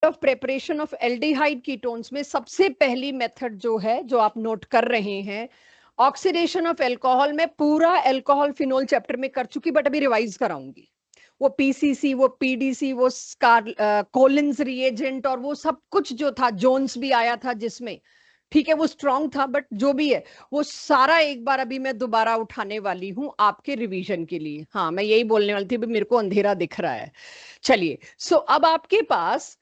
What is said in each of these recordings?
Of preparation of aldehyde ketones में सबसे पहली मेथड जो है, जो आप नोट कर रहे हैं, ऑक्सीडेशन ऑफ अल्कोहल में पूरा अल्कोहल फिनोल चैप्टर में कर चुकी, बट अभी रिवाइज कराऊंगी। वो पीसीसी, वो पीडीसी, वो कोलिन्स रिएजेंट और वो सब कुछ जो था, जोन्स भी आया था जिसमें, ठीक है वो स्ट्रांग था, बट जो भी है वो सारा एक बार अभी मैं दोबारा उठाने वाली हूं आपके रिवीजन के लिए। हाँ, मैं यही बोलने वाली थी, अभी मेरे को अंधेरा दिख रहा है। चलिए, सो अब आपके पास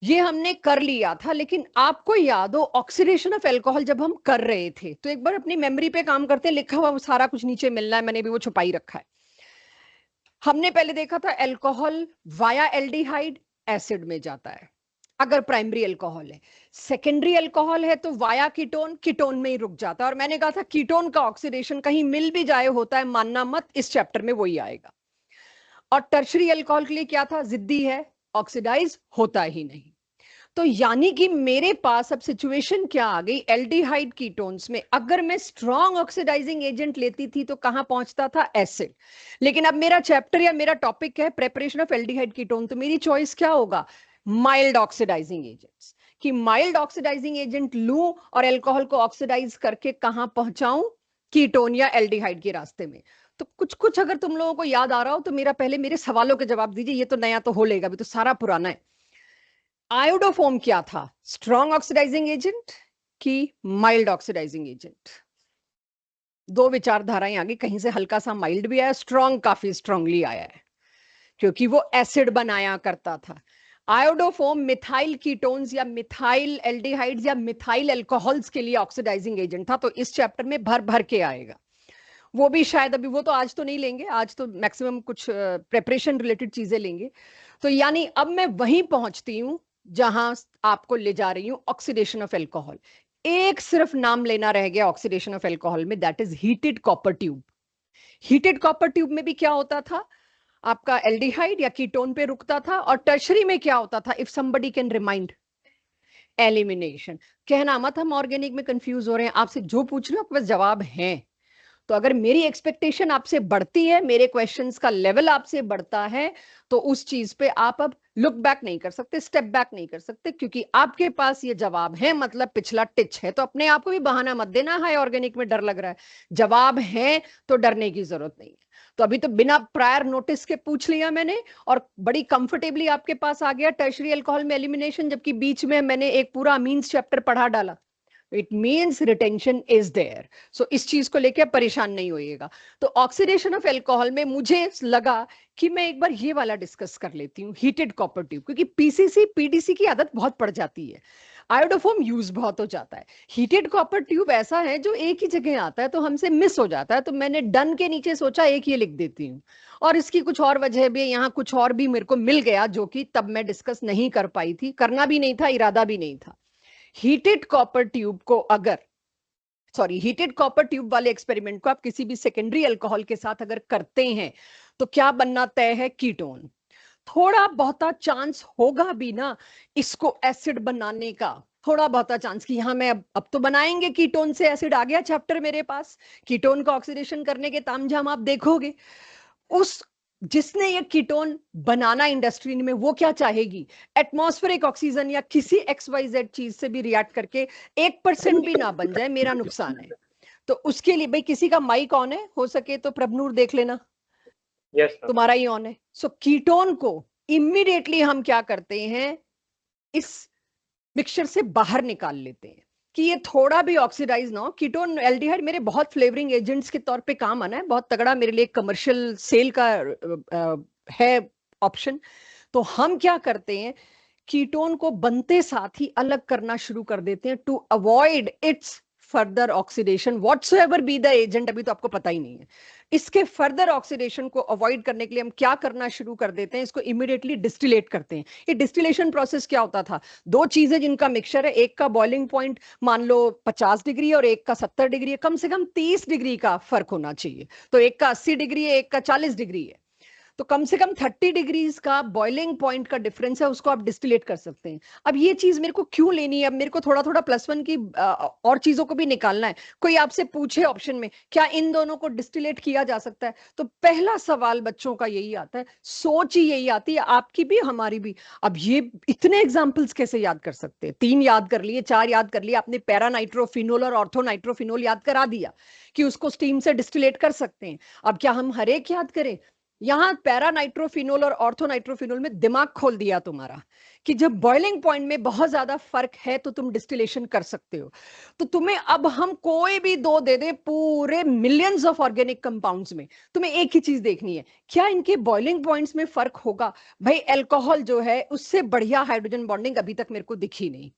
ये हमने कर लिया था, लेकिन आपको याद हो ऑक्सीडेशन ऑफ अल्कोहल जब हम कर रहे थे, तो एक बार अपनी मेमोरी पे काम करते हैं, लिखा हुआ वो सारा कुछ नीचे मिलना है, मैंने भी वो छुपाई रखा है। हमने पहले देखा था अल्कोहल वाया एल्डिहाइड एसिड में जाता है अगर प्राइमरी अल्कोहल है। सेकेंडरी अल्कोहल है तो वाया कीटोन, कीटोन में ही रुक जाता है। और मैंने कहा था कीटोन का ऑक्सीडेशन कहीं मिल भी जाए होता है, मानना मत, इस चैप्टर में वही आएगा। और टर्शरी अल्कोहल के लिए क्या था, जिद्दी है, ऑक्सीडाइज होता ही नहीं। तो यानी कि मेरे पास अब सिचुएशन क्या आ गई, एल्डिहाइड कीटोन्स में अगर मैं स्ट्रॉन्ग ऑक्सीडाइजिंग एजेंट लेती थी तो कहां पहुंचता था, एसिड। लेकिन अब मेरा चैप्टर या मेरा टॉपिक है प्रेपरेशन ऑफ एल्डिहाइड कीटोन, तो मेरी चॉइस क्या होगा, माइल्ड ऑक्सीडाइजिंग एजेंट्स, कि माइल्ड ऑक्सीडाइजिंग एजेंट लूं और एल्कोहल को ऑक्सीडाइज करके कहां पहुंचाऊं, कीटोन या एल्डिहाइड के रास्ते में। तो कुछ कुछ अगर तुम लोगों को याद आ रहा हो तो मेरा पहले मेरे सवालों के जवाब दीजिए, ये तो नया तो हो लेगा, अभी तो सारा पुराना है। आयोडोफोम क्या था, स्ट्रॉन्ग ऑक्सीडाइजिंग एजेंट कि माइल्ड ऑक्सीडाइजिंग एजेंट? दो विचारधाराएं आ गई, कहीं से हल्का सा माइल्ड भी आया, स्ट्रॉन्ग काफी स्ट्रांगली आया है, क्योंकि वो एसिड बनाया करता था। आयोडोफोम मिथाइल कीटोन्स या मिथाइल एल्डिहाइड्स या मिथाइल अल्कोहल्स के लिए ऑक्सीडाइजिंग एजेंट था, तो इस चैप्टर में भर भर के आएगा। वो भी शायद अभी, वो तो आज तो नहीं लेंगे, आज तो मैक्सिमम कुछ प्रेपरेशन रिलेटेड चीजें लेंगे। तो यानी अब मैं वहीं पहुंचती हूं जहां आपको ले जा रही हूं, ऑक्सीडेशन ऑफ अल्कोहल। एक सिर्फ नाम लेना रह गया ऑक्सीडेशन ऑफ अल्कोहल में, that is heated copper tube. Heated copper tube में भी क्या होता था, आपका एल्डिहाइड या कीटोन पे रुकता था। और टर्शरी में क्या होता था, if somebody can remind, elimination. कहना मत हम ऑर्गेनिक में कंफ्यूज हो रहे हैं, आपसे जो पूछ लो आपके पास जवाब है। तो अगर मेरी एक्सपेक्टेशन आपसे बढ़ती है, मेरे क्वेश्चंस का लेवल आपसे बढ़ता है, तो उस चीज पे आप अब लुक बैक नहीं कर सकते, स्टेप बैक नहीं कर सकते, क्योंकि आपके पास ये जवाब है, मतलब पिछला टिच है। तो अपने आप को भी बहाना मत देना, हाई ऑर्गेनिक में डर लग रहा है, जवाब है तो डरने की जरूरत नहीं है। तो अभी तो बिना प्रायर नोटिस के पूछ लिया मैंने, और बड़ी कंफर्टेबली आपके पास आ गया टर्शरी अल्कोहल में एलिमिनेशन, जबकि बीच में मैंने एक पूरा अमीन्स चैप्टर पढ़ा डाला। It means retention is there. So इस चीज को लेकर परेशान नहीं होइएगा। तो ऑक्सीडेशन ऑफ अल्कोहल में मुझे लगा कि मैं एक बार ये वाला डिस्कस कर लेती हूँ, हीटेड कॉपर ट्यूब, क्योंकि पीसीसी पीडीसी की आदत बहुत पड़ जाती है, आयोडोफोम यूज बहुत हो जाता है। हीटेड कॉपर ट्यूब ऐसा है जो एक ही जगह आता है तो हमसे मिस हो जाता है, तो मैंने डन के नीचे सोचा एक ये लिख देती हूँ। और इसकी कुछ और वजह भी, यहाँ कुछ और भी मेरे को मिल गया जो कि तब मैं डिस्कस नहीं कर पाई थी, करना भी नहीं था, इरादा भी नहीं था। हीटेड कॉपर ट्यूब को अगर, सॉरी, हीटेड कॉपर ट्यूब वाले एक्सपेरिमेंट को आप किसी भी सेकेंडरी अल्कोहल के साथ अगर करते हैं तो क्या बनना तय है, कीटोन। थोड़ा बहुता चांस होगा भी ना इसको एसिड बनाने का, थोड़ा बहुता चांस कि हाँ मैं अब तो बनाएंगे कीटोन से एसिड, आ गया चैप्टर मेरे पास, कीटोन का ऑक्सीडेशन करने के तामझाम आप देखोगे। उस जिसने ये कीटोन बनाना इंडस्ट्री में, वो क्या चाहेगी, एटमॉस्फेरिक ऑक्सीजन या किसी XYZ चीज से भी रिएक्ट करके 1% भी ना बन जाए, मेरा नुकसान है। तो उसके लिए भाई, किसी का माइक ऑन है, हो सके तो प्रभनूर देख लेना। यस तुम्हारा ही ऑन है। सो कीटोन को इमीडिएटली हम क्या करते हैं, इस मिक्सचर से बाहर निकाल लेते हैं कि ये थोड़ा भी ऑक्सीडाइज ना हो। कीटोन एल्डिहाइड मेरे बहुत फ्लेवरिंग एजेंट्स के तौर पे काम आना है, बहुत तगड़ा मेरे लिए कमर्शियल सेल का है ऑप्शन। तो हम क्या करते हैं, कीटोन को बनते साथ ही अलग करना शुरू कर देते हैं, to avoid its further oxidation whatsoever be the agent. अभी तो आपको पता ही नहीं है, इसके फर्दर ऑक्सीडेशन को अवॉइड करने के लिए हम क्या करना शुरू कर देते हैं, इसको इमीडिएटली डिस्टिलेट करते हैं। ये डिस्टिलेशन प्रोसेस क्या होता था, दो चीजें जिनका मिक्सचर है, एक का बॉइलिंग पॉइंट मान लो 50 डिग्री और एक का 70 डिग्री है, कम से कम 30 डिग्री का फर्क होना चाहिए। तो एक का 80 डिग्री है, एक का 40 डिग्री है। तो कम से कम 30 डिग्रीज का बॉइलिंग पॉइंट का डिफरेंस है, उसको आप डिस्टिलेट कर सकते हैं। अब ये चीज मेरे को क्यों लेनी है, अब मेरे को थोड़ा थोड़ा +1 की और चीजों को भी निकालना है। कोई आपसे पूछे ऑप्शन में क्या इन दोनों को डिस्टिलेट किया जा सकता है, तो पहला सवाल बच्चों का यही आता है, सोच ही यही आती है, आपकी भी हमारी भी। अब ये इतने एग्जाम्पल्स कैसे याद कर सकते हैं? 3 याद कर लिए, 4 याद कर लिए आपने, पैरा नाइट्रोफिनोल और ऑर्थो नाइट्रोफिनोल याद करा दिया कि उसको स्टीम से डिस्टिलेट कर सकते हैं। अब क्या हम हर एक याद करें? यहां पैरा नाइट्रोफिनोल और ऑर्थो नाइट्रोफिनोल में दिमाग खोल दिया तुम्हारा कि जब बॉइलिंग पॉइंट में बहुत ज्यादा फर्क है तो तुम डिस्टिलेशन कर सकते हो। तो तुम्हें अब हम कोई भी दो दे दे पूरे मिलियंस ऑफ ऑर्गेनिक कंपाउंड्स में, तुम्हें एक ही चीज देखनी है, क्या इनके बॉइलिंग पॉइंट्स में फर्क होगा? भाई अल्कोहल जो है उससे बढ़िया हाइड्रोजन बॉन्डिंग अभी तक मेरे को दिखी नहीं।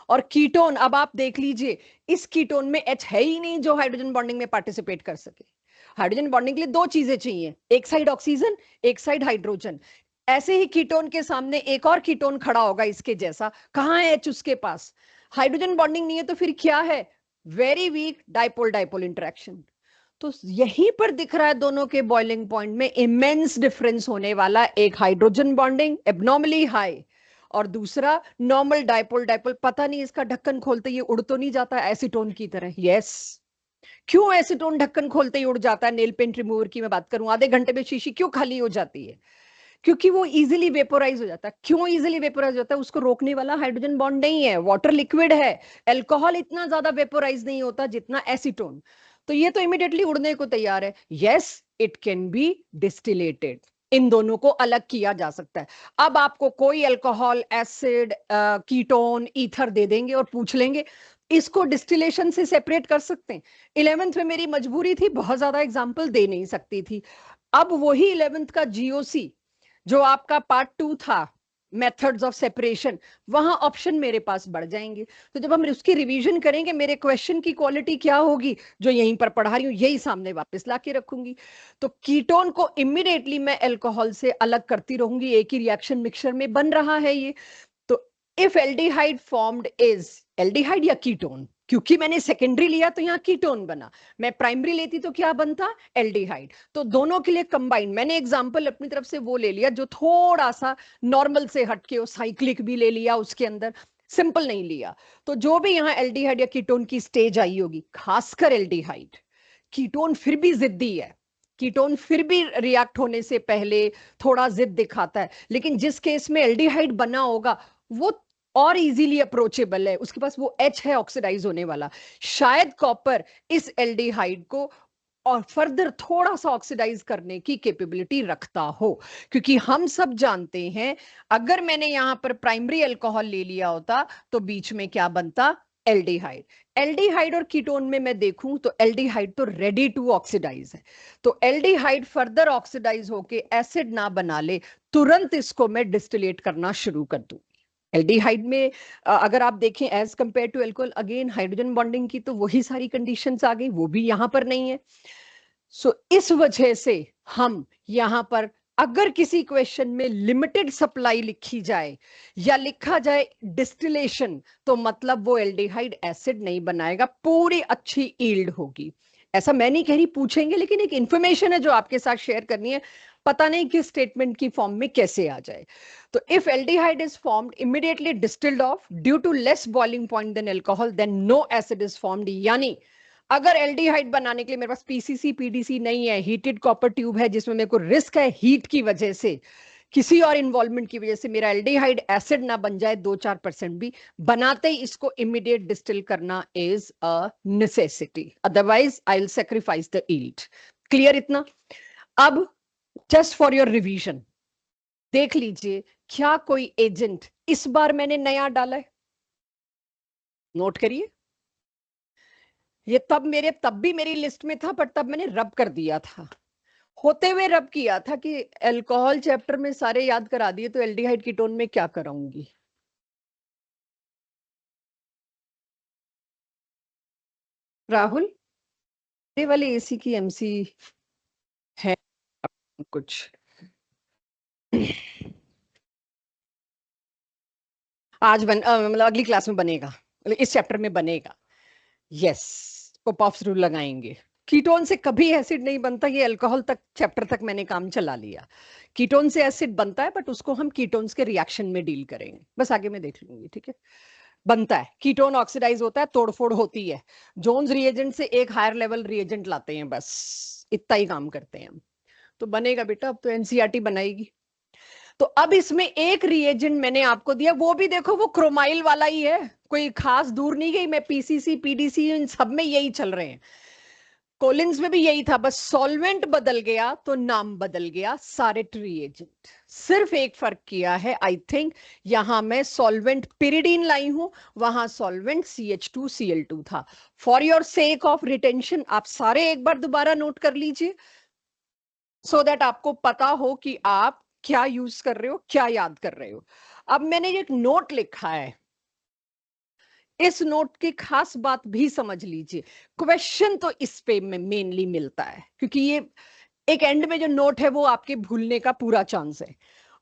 और कीटोन, अब आप देख लीजिए, इस कीटोन में H है ही नहीं जो हाइड्रोजन बॉन्डिंग में पार्टिसिपेट कर सके। हाइड्रोजन बॉन्डिंग के लिए 2 चीजें चाहिए, एक साइड ऑक्सीजन, एक साइड हाइड्रोजन। ऐसे ही कीटोन के सामने एक और कीटोन खड़ा होगा इसके जैसा, कहां है H उसके पास? हाइड्रोजन बॉन्डिंग नहीं है तो फिर क्या है? Very weak dipole dipole interaction. तो यहीं पर दिख रहा है दोनों के बॉइलिंग पॉइंट में इमेंस डिफरेंस होने वाला, एक हाइड्रोजन बॉन्डिंग एबनॉर्मली हाई और दूसरा नॉर्मल डाइपोल डाइपोल। पता नहीं इसका ढक्कन खोलते ये उड़ तो नहीं जाता एसीटोन की तरह? यस। क्यों एसीटोन ढक्कन खोलते ही उड़ जाता है? नेल पेंट रिमूवर की मैं बात करूं, आधे घंटे में शीशी क्यों खाली हो जाती है? क्योंकि वो इजीली वेपोराइज हो जाता है। क्यों इजीली वेपोराइज होता है? उसको रोकने वाला हाइड्रोजन बॉन्ड नहीं है, वाटर लिक्विड है। अल्कोहल इतना ज्यादा वेपोराइज नहीं होता जितना एसीटोन। तो ये तो इमीडिएटली उड़ने को तैयार है। यस, इट कैन बी डिस्टिलेटेड, इन दोनों को अलग किया जा सकता है। अब आपको कोई अल्कोहल, एसिड, कीटोन, ईथर दे देंगे और पूछ लेंगे इसको डिस्टिलेशन से सेपरेट कर सकते हैं? 11th में मेरी मजबूरी थी, बहुत ज्यादा एग्जाम्पल दे नहीं सकती थी। अब वही 11th का जीओसी जो आपका पार्ट 2 था, मेथड्स ऑफ सेपरेशन, वहां ऑप्शन मेरे पास बढ़ जाएंगे। तो जब हम उसकी रिवीजन करेंगे मेरे क्वेश्चन की क्वालिटी क्या होगी, जो यहीं पर पढ़ा रही हूं यही सामने वापस ला के रखूंगी। तो कीटोन को इमीडिएटली मैं अल्कोहल से अलग करती रहूंगी, एक ही रिएक्शन मिक्सचर में बन रहा है ये। तो if aldehyde formed is aldehyde या कीटोन, क्योंकि मैंने सेकेंडरी लिया तो यहाँ कीटोन बना, मैं प्राइमरी लेती तो क्या बनता? एल्डिहाइड। तो दोनों के लिए कंबाइंड, मैंने एग्जांपल अपनी तरफ से वो ले लिया जो थोड़ा सा नॉर्मल से हटके हो, साइक्लिक भी ले लिया उसके अंदर, सिंपल नहीं लिया। तो जो भी यहाँ एल्डिहाइड या कीटोन की स्टेज आई होगी, खासकर एल्डिहाइड, कीटोन फिर भी जिद्दी है, कीटोन फिर भी रिएक्ट होने से पहले थोड़ा जिद दिखाता है, लेकिन जिस केस में एल्डिहाइड बना होगा वो और इजीली अप्रोचेबल है, उसके पास वो H है ऑक्सीडाइज होने वाला। शायद कॉपर इस एल्डिहाइड को और फर्दर थोड़ा सा ऑक्सीडाइज करने की कैपेबिलिटी रखता हो, क्योंकि हम सब जानते हैं अगर मैंने यहां पर प्राइमरी अल्कोहल ले लिया होता तो बीच में क्या बनता? एल्डिहाइड। एल्डिहाइड और कीटोन में मैं देखूं तो एल्डिहाइड तो रेडी टू ऑक्सीडाइज है, तो एल्डिहाइड फर्दर ऑक्सीडाइज होके एसिड ना बना ले, तुरंत इसको मैं डिस्टिलेट करना शुरू कर दूं। एल्डिहाइड में अगर आप देखें as compared to alcohol, again hydrogen bonding की तो वही सारी कंडीशंस आ गई, वो भी यहां पर नहीं है। सो इस वजह से हम यहां पर अगर किसी क्वेश्चन में लिमिटेड सप्लाई लिखी जाए या लिखा जाए डिस्टिलेशन, तो मतलब वो एल्डिहाइड एसिड नहीं बनाएगा, पूरी अच्छी ईल्ड होगी। ऐसा मैं नहीं कह रही पूछेंगे, लेकिन एक इंफॉर्मेशन है जो आपके साथ शेयर करनी है, पता नहीं किस स्टेटमेंट की फॉर्म में कैसे आ जाए। तो if aldehyde is formed immediately distilled off due to less boiling point then alcohol, then no acid is formed. यानी अगर एल्डिहाइड बनाने के लिए मेरे पास पीसीसी पीडीसी नहीं है, हीटेड कॉपर ट्यूब है जिसमें मेरे को रिस्क है हीट की वजह से, किसी और इन्वॉल्वमेंट की वजह से मेरा एल्डिहाइड एसिड ना बन जाए 2-4% भी, बनाते ही इसको इमीडिएट डिस्टिल करना is a necessity, otherwise I will sacrifice the yield. Clear इतना? अब जस्ट फॉर योर रिवीजन देख लीजिए क्या कोई एजेंट इस बार मैंने नया डाला है, नोट करिए। ये तब भी मेरी लिस्ट में था, पर तब मैंने रब कर दिया था, होते हुए रब किया था कि अल्कोहल चैप्टर में सारे याद करा दिए तो एल्डिहाइड कीटोन में क्या कराऊंगी। राहुल, ये वाले एसी की एमसी है कुछ? आज मतलब अगली क्लास में बनेगा, मतलब इस चैप्टर में बनेगा। यस, पॉप ऑफ रूल लगाएंगे। कीटोन से कभी एसिड नहीं बनता, ये अल्कोहल तक चैप्टर तक मैंने काम चला लिया। कीटोन से एसिड बनता है, बट उसको हम कीटोन्स के रिएक्शन में डील करेंगे, बस आगे मैं देख लूंगी, ठीक है। बनता है, कीटोन ऑक्सीडाइज होता है, तोड़फोड़ होती है, जोन्स रिएजेंट से एक हायर लेवल रिएजेंट लाते हैं, बस इतना ही काम करते हैं हम। तो बनेगा बेटा, अब तो एनसीईआरटी बनाएगी। तो अब इसमें एक रिएजेंट मैंने आपको दिया, वो भी देखो वो क्रोमाइल वाला ही है, कोई खास दूर नहीं गई मैं, पीसीसी पीडीसी इन सब में यही चल रहे हैं, कोलिन्स में भी यही था, बस सॉल्वेंट बदल गया तो नाम बदल गया, सारे रिएजेंट। सिर्फ एक फर्क किया है, आई थिंक यहां मैं सॉल्वेंट पिरिडीन लाई हूं, वहां सॉल्वेंट CH2Cl2 था। For your sake of retention आप सारे एक बार दोबारा नोट कर लीजिए, सो दैट आपको पता हो कि आप क्या यूज कर रहे हो, क्या याद कर रहे हो। अब मैंने एक नोट लिखा है, इस नोट की खास बात भी समझ लीजिए, क्वेश्चन तो इस पे में मेनली मिलता है, क्योंकि ये एक एंड में जो नोट है वो आपके भूलने का पूरा चांस है।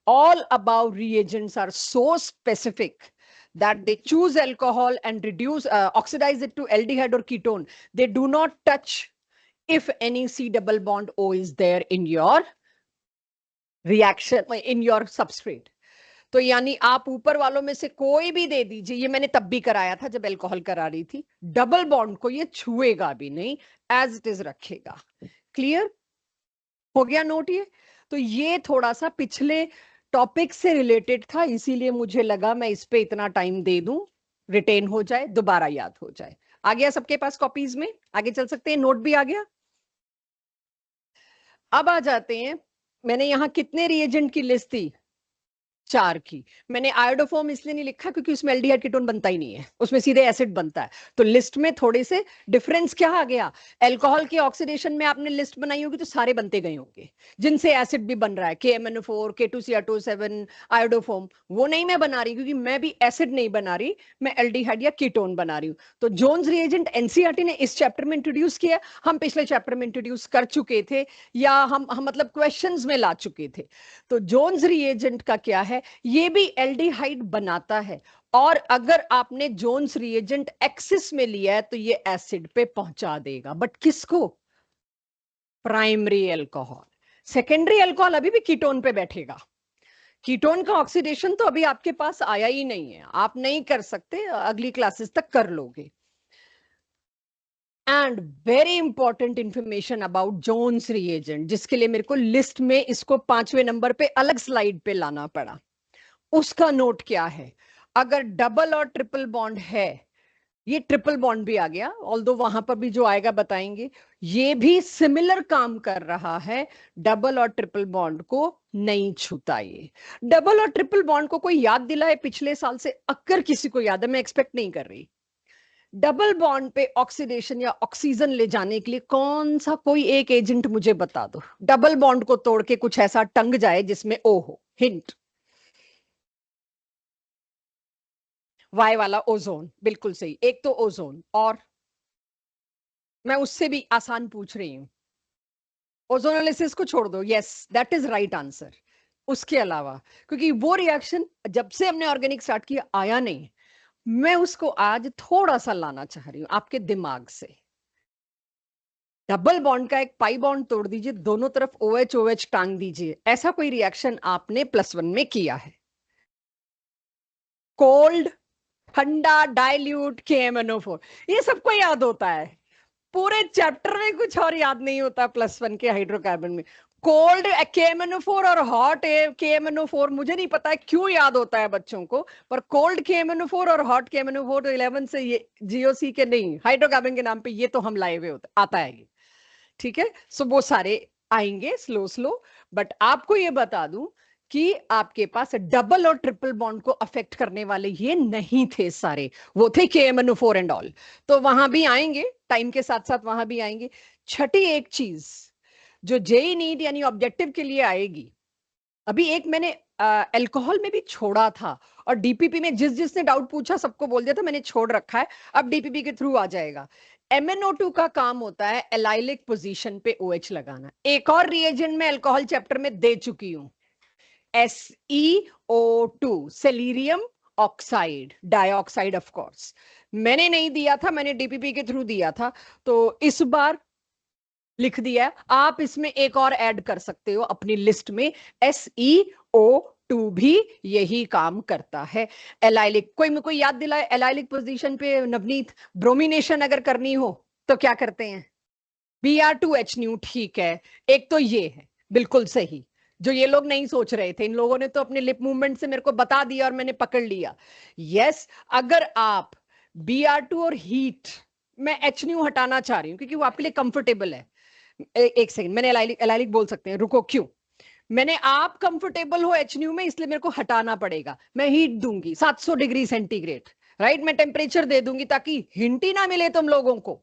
All about reagents are so specific that they choose alcohol and reduce oxidize it to aldehyde or ketone. They do not touch if any C double bond O is there in your reaction, in your substrate. तो यानी आप ऊपर वालों में से कोई भी दे दीजिए, ये मैंने तब भी कराया था जब अल्कोहल करा रही थी, डबल बॉन्ड को ये छुएगा भी नहीं, एज इट इज रखेगा। क्लियर हो गया नोट ये? तो ये थोड़ा सा पिछले टॉपिक से रिलेटेड था, इसीलिए मुझे लगा मैं इस पे इतना टाइम दे दूं, रिटेन हो जाए, दोबारा याद हो जाए। आ गया सबके पास कॉपीज में? आगे चल सकते हैं, नोट भी आ गया। अब आ जाते हैं, मैंने यहां कितने रिएजेंट की लिस्ट दी? 4 की। मैंने आयोडोफॉर्म इसलिए नहीं लिखा क्योंकि उसमें एल्डिहाइड कीटोन बनता ही नहीं है, उसमें सीधे एसिड बनता है। तो लिस्ट में थोड़े से डिफरेंस क्या आ गया, अल्कोहल के ऑक्सीडेशन में आपने लिस्ट बनाई होगी तो सारे बनते गए होंगे जिनसे एसिड भी बन रहा है, KMNO4, K2Cr2O7, आयोडोफॉर्म। वो नहीं मैं बना रही, क्योंकि मैं भी एसिड नहीं बना रही, मैं एल्डिहाइड या कीटोन बना रही हूँ। तो जोन्स रिएजेंट एनसीईआरटी ने इस चैप्टर में इंट्रोड्यूस किया, हम पिछले चैप्टर में इंट्रोड्यूस कर चुके थे, या हम मतलब क्वेश्चंस में ला चुके थे। तो जोन्स रिएजेंट का क्या है, ये भी एल्डिहाइड बनाता है, और अगर आपने जोन्स रिएजेंट एक्सिस में लिया है तो ये एसिड पे पहुंचा देगा, बट किसको? Primary alcohol. सेकेंडरी अल्कोहल अभी भी कीटोन पे बैठेगा। कीटोन का ऑक्सीडेशन तो अभी आपके पास आया ही नहीं है, आप नहीं कर सकते, अगली क्लासेस तक कर लोगे। And very important information about Jones reagent, जिसके लिए मेरे को लिस्ट में इसको 5वें नंबर पे अलग स्लाइड पे लाना पड़ा। उसका नोट क्या है, अगर डबल और ट्रिपल बॉन्ड है, ये ट्रिपल बॉन्ड भी आ गया, ऑल्दो वहां पर भी जो आएगा बताएंगे, ये भी सिमिलर काम कर रहा है, डबल और ट्रिपल बॉन्ड को नहीं छूता ये। डबल और ट्रिपल बॉन्ड को कोई याद दिलाए पिछले साल से, अगर किसी को याद है, मैं एक्सपेक्ट नहीं कर रही। डबल बॉन्ड पे ऑक्सीडेशन या ऑक्सीजन ले जाने के लिए कौन सा कोई एक एजेंट मुझे बता दो, डबल बॉन्ड को तोड़ के कुछ ऐसा टंग जाए जिसमें ओ हो। हिंट, वाई वाला ओजोन, बिल्कुल सही, एक तो ओजोन, और मैं उससे भी आसान पूछ रही हूं, ओजोनोलिसिस को छोड़ दो, yes that is right answer. उसके अलावा, क्योंकि वो रिएक्शन जब से हमने ऑर्गेनिक स्टार्ट किया आया नहीं, मैं उसको आज थोड़ा सा लाना चाह रही हूं आपके दिमाग से। डबल बॉन्ड का एक पाई बॉन्ड तोड़ दीजिए, दोनों तरफ OH OH टांग दीजिए, ऐसा कोई रिएक्शन आपने +1 में किया है? कोल्ड, ठंडा, डाइल्यूट, KMNO4, ये सबको याद होता है, पूरे चैप्टर में कुछ और याद नहीं होता +1 के हाइड्रोकार्बन में। कोल्ड KMNO4 और हॉट KMNO4 मुझे नहीं पता है क्यों याद होता है बच्चों को, पर कोल्ड KMNO4 और हॉट KMNO4 तो 11 से ये GOC के नहीं, हाइड्रोकार्बन के नाम पे ये तो हम लाए हुए होते आता है ये, ठीक है। सो वो सारे आएंगे स्लो स्लो, बट आपको ये बता दूं कि आपके पास डबल और ट्रिपल बॉन्ड को अफेक्ट करने वाले ये नहीं थे सारे, वो थे KMNO4 एंड ऑल। तो वहां भी आएंगे, टाइम के साथ साथ वहां भी आएंगे। छठी एक चीज जो जेई नीट यानी ऑब्जेक्टिव के लिए आएगी, अभी एक मैंने अल्कोहल में भी छोड़ा था, और डीपीपी में जिस जिसने डाउट पूछा सबको बोल दिया था मैंने छोड़ रखा है, अब डीपीपी के थ्रू आ जाएगा। MnO2 का काम होता है एलाइलिक पोजीशन पे OH लगाना। एक और रिएजेंट में अल्कोहल चैप्टर में दे चुकी हूं, SeO2, selenium oxide dioxide, of course मैंने नहीं दिया था, मैंने डीपीपी के थ्रू दिया था। तो इस बार लिख दिया है। आप इसमें एक और ऐड कर सकते हो अपनी लिस्ट में, SeO2 भी यही काम करता है। एलाइलिक, कोई याद दिलाए एलाइलिक पोजीशन पे नवनीत, ब्रोमिनेशन अगर करनी हो तो क्या करते हैं? Br2H न्यू, ठीक है। एक तो ये है बिल्कुल सही, जो ये लोग नहीं सोच रहे थे, इन लोगों ने तो अपने लिप मूवमेंट से मेरे को बता दिया और मैंने पकड़ लिया। यस, अगर आप Br2 और हीट, मैं H न्यू हटाना चाह रही हूँ क्योंकि वो आपके लिए कंफर्टेबल है। एक सेकंड, मैंने एलाइलिक बोल सकते हैं, रुको, क्यों? मैंने आप कंफर्टेबल हो H न्यू में, इसलिए मेरे को हटाना पड़ेगा। मैं हीट दूंगी 700 डिग्री सेंटीग्रेड, राइट, मैं टेम्परेचर दे दूंगी ताकि हिंट ही ना मिले तुम लोगों को।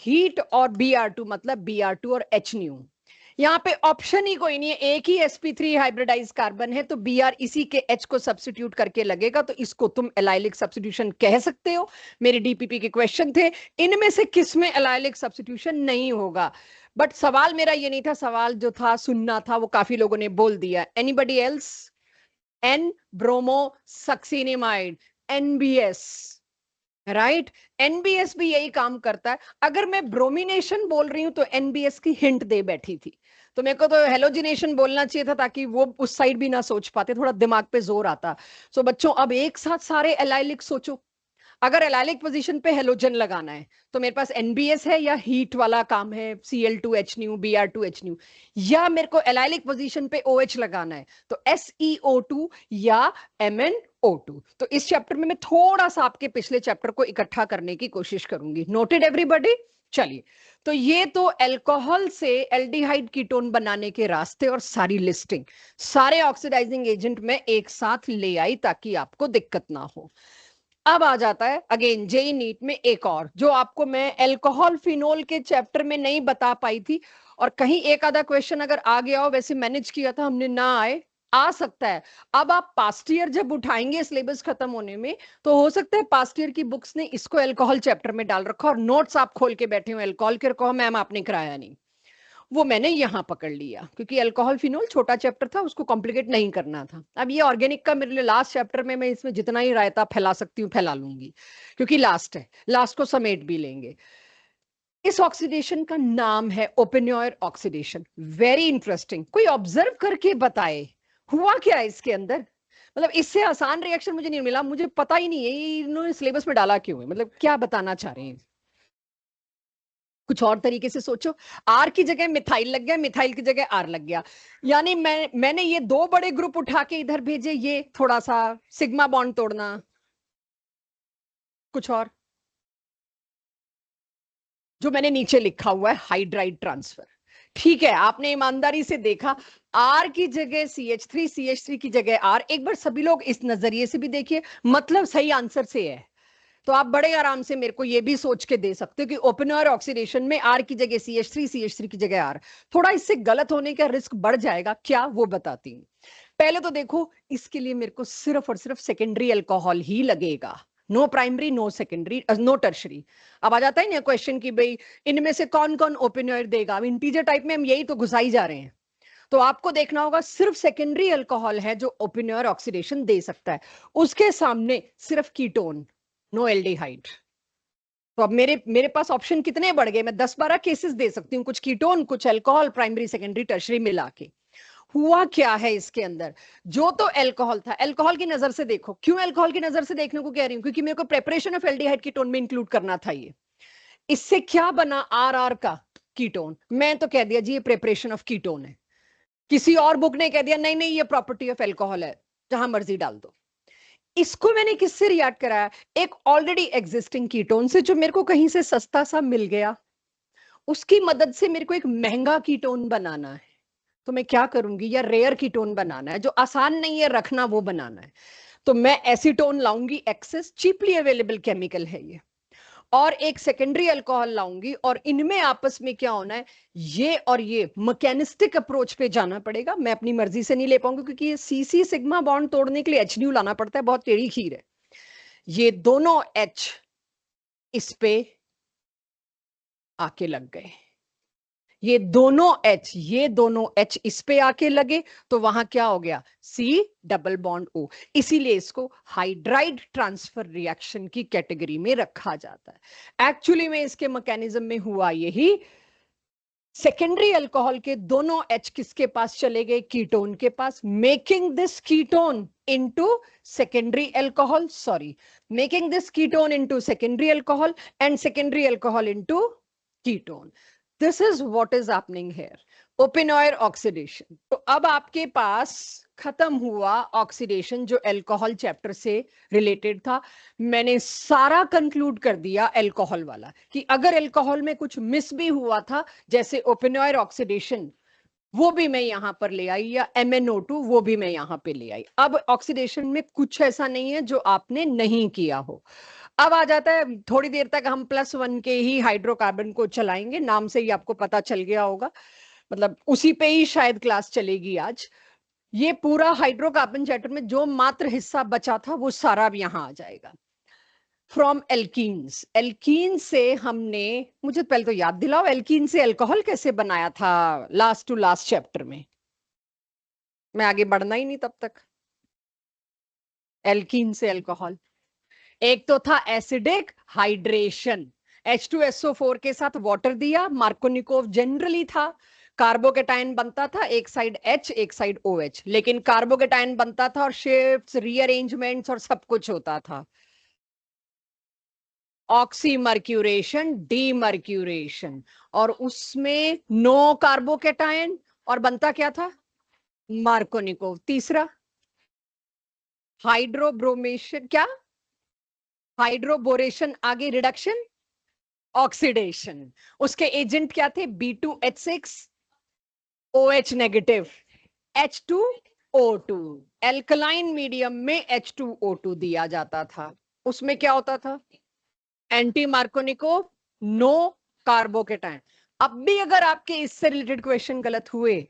हीट और Br2 मतलब Br2 और H न्यू। यहाँ पे ऑप्शन ही कोई नहीं है, एक ही sp3 हाइब्रिडाइज कार्बन है, तो Br इसी के H को सब्स्टिट्यूट करके लगेगा, तो इसको तुम एलाइलिक सब्स्टिट्यूशन कह सकते हो। मेरे डीपीपी के क्वेश्चन थे, इनमें से किस में एलाइलिक सब्स्टिट्यूशन नहीं होगा? बट सवाल मेरा ये नहीं था, सवाल जो था सुनना था, वो काफी लोगों ने बोल दिया। Anybody else? N bromo succinimide, NBS, right, NBS भी यही काम करता है। अगर मैं ब्रोमिनेशन बोल रही हूं तो NBS की हिंट दे बैठी थी, तो मेरे को तो हेलोजिनेशन बोलना चाहिए था ताकि वो उस साइड भी ना सोच पाते, थोड़ा दिमाग पे जोर आता। सो बच्चों, अब एक साथ सारे एलाइलिक सोचो। अगर एलाइलिक पोजीशन पे हेलोजन लगाना है तो मेरे पास NBS है, या हीट वाला काम है Cl2H न्यू, Br2H न्यू, या मेरे को एलाइलिक पोजीशन पे OH लगाना है तो SeO2 या MnO2। तो इस चैप्टर में मैं थोड़ा सा आपके पिछले चैप्टर को इकट्ठा करने की कोशिश करूंगी। Noted everybody? चलिए, तो ये तो अल्कोहल से एल्डिहाइड कीटोन बनाने के रास्ते और सारी लिस्टिंग, सारे ऑक्सीडाइजिंग एजेंट में एक साथ ले आई ताकि आपको दिक्कत ना हो। अब आ जाता है अगेन जेई नीट में एक और, जो आपको मैं अल्कोहल फिनोल के चैप्टर में नहीं बता पाई थी, और कहीं एक आधा क्वेश्चन अगर आ गया हो, वैसे मैनेज किया था हमने, ना आए, आ सकता है। अब आप पास्ट ईयर जब उठाएंगे सिलेबस खत्म होने में, तो हो सकता है पास्ट ईयर की बुक्स ने इसको अल्कोहल चैप्टर में डाल रखा और नोट्स आप खोल के बैठे हो अल्कोहल के, कहो मैम आपने कराया नहीं। वो मैंने यहां पकड़ लिया क्योंकि अल्कोहल फिनोल छोटा चैप्टर था, उसको कॉम्प्लिकेट नहीं करना था। अब ये ऑर्गेनिक का मेरे लिए लास्ट चैप्टर में, मैं इसमें जितना ही रायता फैला सकती हूँ फैला लूंगी क्योंकि लास्ट है, लास्ट को समेट भी लेंगे। इस ऑक्सीडेशन का नाम है ओपेनॉयर ऑक्सीडेशन। वेरी इंटरेस्टिंग, कोई ऑब्जर्व करके बताए हुआ क्या है इसके अंदर? मतलब इससे आसान रिएक्शन मुझे नहीं मिला, मुझे पता ही नहीं है इन्होंने सिलेबस में डाला क्यों है, मतलब क्या बताना चाह रहे हैं। कुछ और तरीके से सोचो, आर की जगह मिथाइल लग गया, मिथाइल की जगह आर लग गया, यानी मैंने ये दो बड़े ग्रुप उठा के इधर भेजे, ये थोड़ा सा सिग्मा बॉन्ड तोड़ना। कुछ और जो मैंने नीचे लिखा हुआ है हाइड्राइड ट्रांसफर, ठीक है, आपने ईमानदारी से देखा, आर की जगह CH3 की जगह आर। एक बार सभी लोग इस नजरिए से भी देखिए, मतलब सही आंसर से है, तो आप बड़े आराम से मेरे को ये भी सोच के दे सकते हो कि ओपनर ऑक्सीडेशन में आर की जगह CH3 की जगह आर। थोड़ा इससे गलत होने का रिस्क बढ़ जाएगा, क्या वो बताती हूँ। पहले तो देखो, इसके लिए मेरे को सिर्फ और सिर्फ सेकेंडरी अल्कोहल ही लगेगा, no primary, no secondary, no tertiary. अब आ जाता है ना क्वेश्चन कि भाई इनमें से कौन कौन ओपनर देगा। अब इंटीजर टाइप में हम यही तो घुसाई जा रहे हैं, तो आपको देखना होगा सिर्फ सेकेंडरी अल्कोहल है जो ओपनर ऑक्सीडेशन दे सकता है, उसके सामने सिर्फ कीटोन, नो एल्डिहाइड। तो अब मेरे पास ऑप्शन कितने बढ़ गए, मैं 10-12 केसेस दे सकती हूँ, कुछ कीटोन, कुछ अल्कोहल, प्राइमरी सेकेंडरी टर्शरी मिला के। हुआ क्या है इसके अंदर? जो तो अल्कोहल था, अल्कोहल की नजर से देखो। क्यों अल्कोहल की नजर से देखने को कह रही हूँ? क्योंकि मेरे को प्रेपरेशन ऑफ एल्डिहाइड कीटोन में इंक्लूड करना था ये। इससे क्या बना? आर का कीटोन। मैं तो कह दिया जी ये प्रेपरेशन ऑफ कीटोन है, किसी और बुक ने कह दिया नहीं नहीं ये प्रॉपर्टी ऑफ अल्कोहल है, जहां मर्जी डाल दो। इसको मैंने किससे रिएक्ट कराया? एक ऑलरेडी एग्जिस्टिंग कीटोन से, जो मेरे को कहीं से सस्ता सा मिल गया, उसकी मदद से मेरे को एक महंगा कीटोन बनाना है, तो मैं क्या करूंगी? या रेयर कीटोन बनाना है जो आसान नहीं है रखना, वो बनाना है, तो मैं एसीटोन लाऊंगी, एक्सेस चीपली अवेलेबल केमिकल है ये, और एक सेकेंडरी अल्कोहल लाऊंगी, और इनमें आपस में क्या होना है, ये और ये मैकेनिस्टिक अप्रोच पे जाना पड़ेगा। मैं अपनी मर्जी से नहीं ले पाऊंगी क्योंकि ये CC सिग्मा बॉन्ड तोड़ने के लिए HNU लाना पड़ता है, बहुत टेढ़ी खीर है। ये दोनों H इस पे आके लग गए, ये दोनों H इस पे आके लगे, तो वहां क्या हो गया? C double bond O। इसीलिए इसको हाइड्राइड ट्रांसफर रिएक्शन की कैटेगरी में रखा जाता है। एक्चुअली में इसके मैकेनिज्म में हुआ यही, सेकेंडरी अल्कोहल के दोनों H किसके पास चले गए? कीटोन के पास, making this ketone into secondary alcohol, sorry, making this ketone into secondary alcohol and secondary alcohol into ketone. This is what is happening here, Oppenauer oxidation. तो अब आपके पास खत्म हुआ ऑक्सीडेशन जो अल्कोहल चैप्टर से रिलेटेड था. मैंने सारा कंक्लूड कर दिया अल्कोहल वाला कि अगर अल्कोहल में कुछ मिस भी हुआ था, जैसे ओपेनॉयर ऑक्सीडेशन, वो भी मैं यहां पर ले आई, या MnO2 वो भी मैं यहां पे ले आई. अब ऑक्सीडेशन में कुछ ऐसा नहीं है जो आपने नहीं किया हो. अब आ जाता है, थोड़ी देर तक हम +1 के ही हाइड्रोकार्बन को चलाएंगे, नाम से ही आपको पता चल गया होगा, मतलब उसी पे ही शायद क्लास चलेगी आज. ये पूरा हाइड्रोकार्बन चैप्टर में जो मात्र हिस्सा बचा था वो सारा अब यहां आ जाएगा. फ्रॉम एल्कीन्स, एल्कीन से हमने, मुझे पहले तो याद दिलाओ, एल्कीन से अल्कोहल कैसे बनाया था लास्ट टू लास्ट चैप्टर में? मैं आगे बढ़ना ही नहीं तब तक. एल्कीन से अल्कोहल, एक तो था एसिडिक हाइड्रेशन, H2SO4 के साथ वाटर दिया, मार्कोनिकोव जनरली था, कार्बोकेटाइन बनता था, एक साइड H एक साइड OH, लेकिन कार्बोकेटाइन बनता था और शेप्स, रीअरेंजमेंट्स और सब कुछ होता था. ऑक्सीमर्क्यूरेशन, डीमर्क्यूरेशन, और उसमें नो कार्बोकेटाइन, और बनता क्या था? मार्कोनिकोव. तीसरा हाइड्रोब्रोमेशन, क्या? हाइड्रोबोरेशन, आगे रिडक्शन, ऑक्सीडेशन. उसके एजेंट क्या थे? B2H6 OH negative, H2O2. Alkaline medium में H2O2 दिया जाता था. उसमें क्या होता था? Anti Markovnikov, no carbocation. अब भी अगर आपके इससे रिलेटेड क्वेश्चन गलत हुए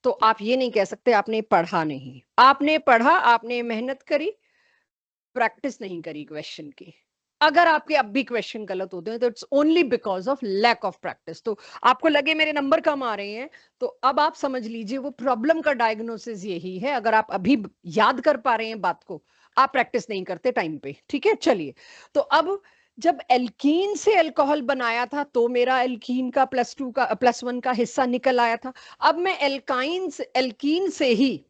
तो आप ये नहीं कह सकते आपने पढ़ा नहीं. आपने पढ़ा, आपने मेहनत करी, प्रैक्टिस नहीं करी क्वेश्चन की. अगर आपके अब भी क्वेश्चन गलत होते हैं तो it's only because of lack of practice. तो आपको लगे मेरे नंबर कम आ रहे हैं, तो अब आप समझ लीजिए वो प्रॉब्लम का डायग्नोसिस यही है. अगर आप अभी याद कर पा रहे हैं बात को, आप प्रैक्टिस नहीं करते टाइम पे. ठीक है, चलिए. तो अब जब एल्कीन से अल्कोहल बनाया था तो मेरा एल्कीन का +2 का +1 का हिस्सा निकल आया था. अब मैं एल्कीन से ही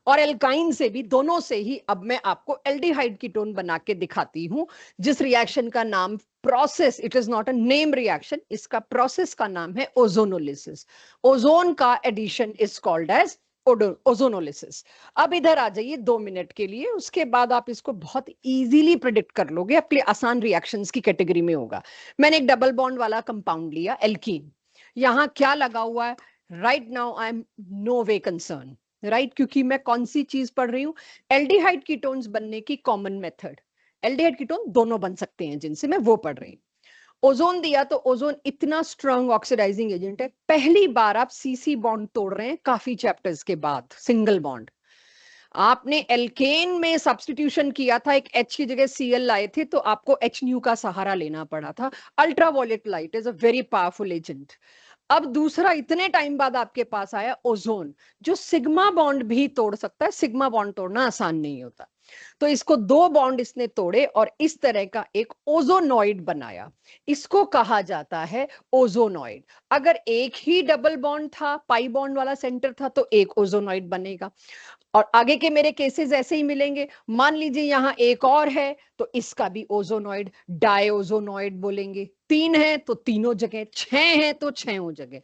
और एल्काइन से भी, दोनों से ही अब मैं आपको एल्डिहाइड कीटोन बना के दिखाती हूं, जिस रिएक्शन का नाम, process, it is not a name reaction, इसका प्रोसेस का नाम है ओजोनोलिसिस. ओजोन का addition is called as ozonolysis. अब इधर आ जाइए 2 मिनट के लिए, उसके बाद आप इसको बहुत इजीली प्रिडिक्ट कर लोगे, आपके लिए आसान रिएक्शंस की कैटेगरी में होगा. मैंने एक डबल बॉन्ड वाला कंपाउंड लिया, एल्कीन. यहां क्या लगा हुआ है? Right now I am no way concern, right, क्योंकि मैं कौन सी चीज पढ़ रही हूं? एल्डिहाइड कीटोन्स बनने की कॉमन मेथड. एल्डिहाइड कीटोन दोनों बन सकते हैं जिनसे मैं वो पढ़ रही हूँ. ओजोन दिया, तो ओजोन इतना स्ट्रांग ऑक्सीडाइजिंग एजेंट है, पहली बार आप CC बॉन्ड तोड़ रहे हैं काफी चैप्टर्स के बाद, सिंगल बॉन्ड. आपने एल्केन में सब्स्टिट्यूशन किया था, एक H की जगह Cl लाए थे, तो आपको HNu का सहारा लेना पड़ा था. Ultraviolet light is a very powerful agent. अब दूसरा, इतने टाइम बाद आपके पास आया ओजोन, जो सिग्मा बॉन्ड भी तोड़ सकता है. सिग्मा बॉन्ड तोड़ना आसान नहीं होता, तो इसको 2 बॉन्ड इसने तोड़े और इस तरह का एक ओजोनॉइड बनाया. इसको कहा जाता है ओजोनॉइड. अगर एक ही डबल बॉन्ड था, पाई बॉन्ड वाला सेंटर था, तो एक ओजोनॉइड बनेगा. और आगे के मेरे केसेस ऐसे ही मिलेंगे. मान लीजिए यहां एक और है, तो इसका भी ओजोनॉइड, डायओजोनॉइड बोलेंगे. 3 है तो तीनों जगह, 6 है तो 6 जगह.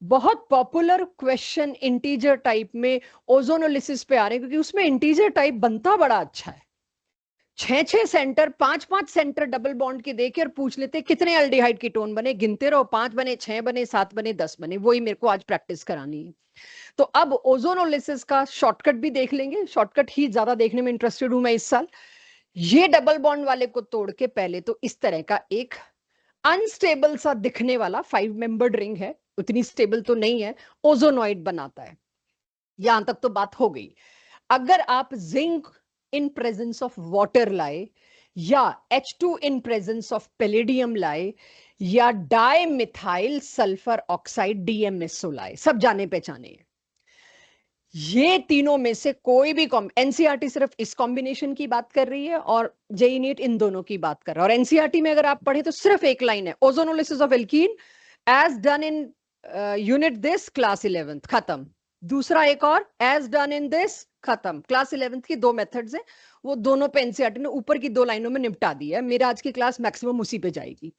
बहुत पॉपुलर क्वेश्चन इंटीजर टाइप में ओजोनोलिसिस पे आ रहे हैं, क्योंकि उसमें इंटीजर टाइप बनता बड़ा अच्छा है. 6 सेंटर, 5 सेंटर डबल बॉन्ड के देके और पूछ लेते कितने अल्डिहाइड कीटोन बने, गिनते रहो, 5 बने, 6 बने, 7 बने, 10 बने. वही मेरे को आज प्रैक्टिस करानी है. तो अब ओजोनोलिसिस का शॉर्टकट भी देख लेंगे. शॉर्टकट ही ज्यादा देखने में इंटरेस्टेड हूं मैं इस साल. ये डबल बॉन्ड वाले को तोड़ के पहले तो इस तरह का एक अनस्टेबल सा दिखने वाला 5 मेंबर्ड रिंग है, उतनी स्टेबल तो नहीं है, ओजोनॉइड बनाता है. यहां तक तो बात हो गई. अगर आप zinc in presence of water लाए, या H2 in presence of palladium लाए, या di methyl sulphur oxide DMSO लाए, सब जाने पहचाने हैं. ये तीनों में से कोई भी एनसीईआरटी सिर्फ इस कॉम्बिनेशन की बात कर रही है और जेई नीट इन दोनों की बात कर रहा है. और एनसीईआरटी में अगर आप पढ़े तो सिर्फ एक लाइन है, ozonolysis of alkene as done in unit this class 11th खत्म। दूसरा एक और एज डन इन दिस खत्म। क्लास 11th की 2 मेथड्स हैं, वो दोनों पे एनसीईआरटी ने ऊपर की 2 लाइनों में निपटा दिया है। मेरा आज की क्लास मैक्सिमम उसी पे जाएगी।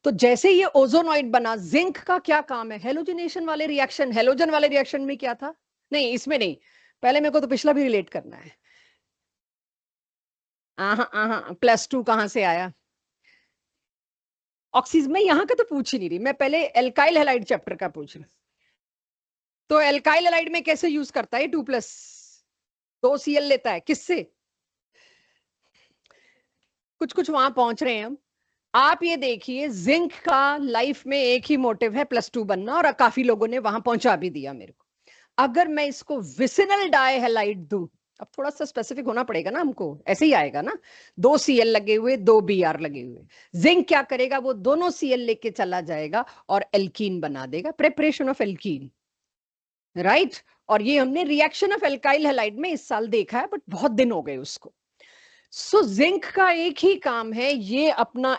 तो जैसे ये ओजोनॉइड बना, जिंक का क्या काम है? हेलोजिनेशन वाले रिएक्शन। हेलोजन वाले रिएक्शन में क्या था? नहीं, इसमें नहीं, पहले मेरे को तो पिछला भी रिलेट करना है। +2 कहां से आया? ऑक्सीजन में यहां का तो पूछ ही नहीं रही मैं, पहले एल्काइल हैलाइड चैप्टर का पूछ रही। तो एल्काइल हैलाइड में कैसे यूज करता है? 2+, 2Cl लेता है किससे? कुछ कुछ वहां पहुंच रहे हैं हम। आप ये देखिए, जिंक का लाइफ में एक ही मोटिव है, +2 बनना, और काफी लोगों ने वहां पहुंचा भी दिया मेरे को। अगर मैं इसको विसिनल डाइहैलाइड दूं, अब थोड़ा सा स्पेसिफिक होना पड़ेगा ना हमको, ऐसे ही आएगा ना, 2Cl लगे हुए, 2Br लगे हुए। जिंक क्या करेगा? वो दोनों Cl लेके चला जाएगा और एल्कीन बना देगा, प्रेपरेशन ऑफ एल्कीन, राइट। और ये हमने रिएक्शन ऑफ एल्काइल हैलाइड में इस साल देखा है, बट बहुत दिन हो गए उसको। सो जिंक का एक ही काम है, ये अपना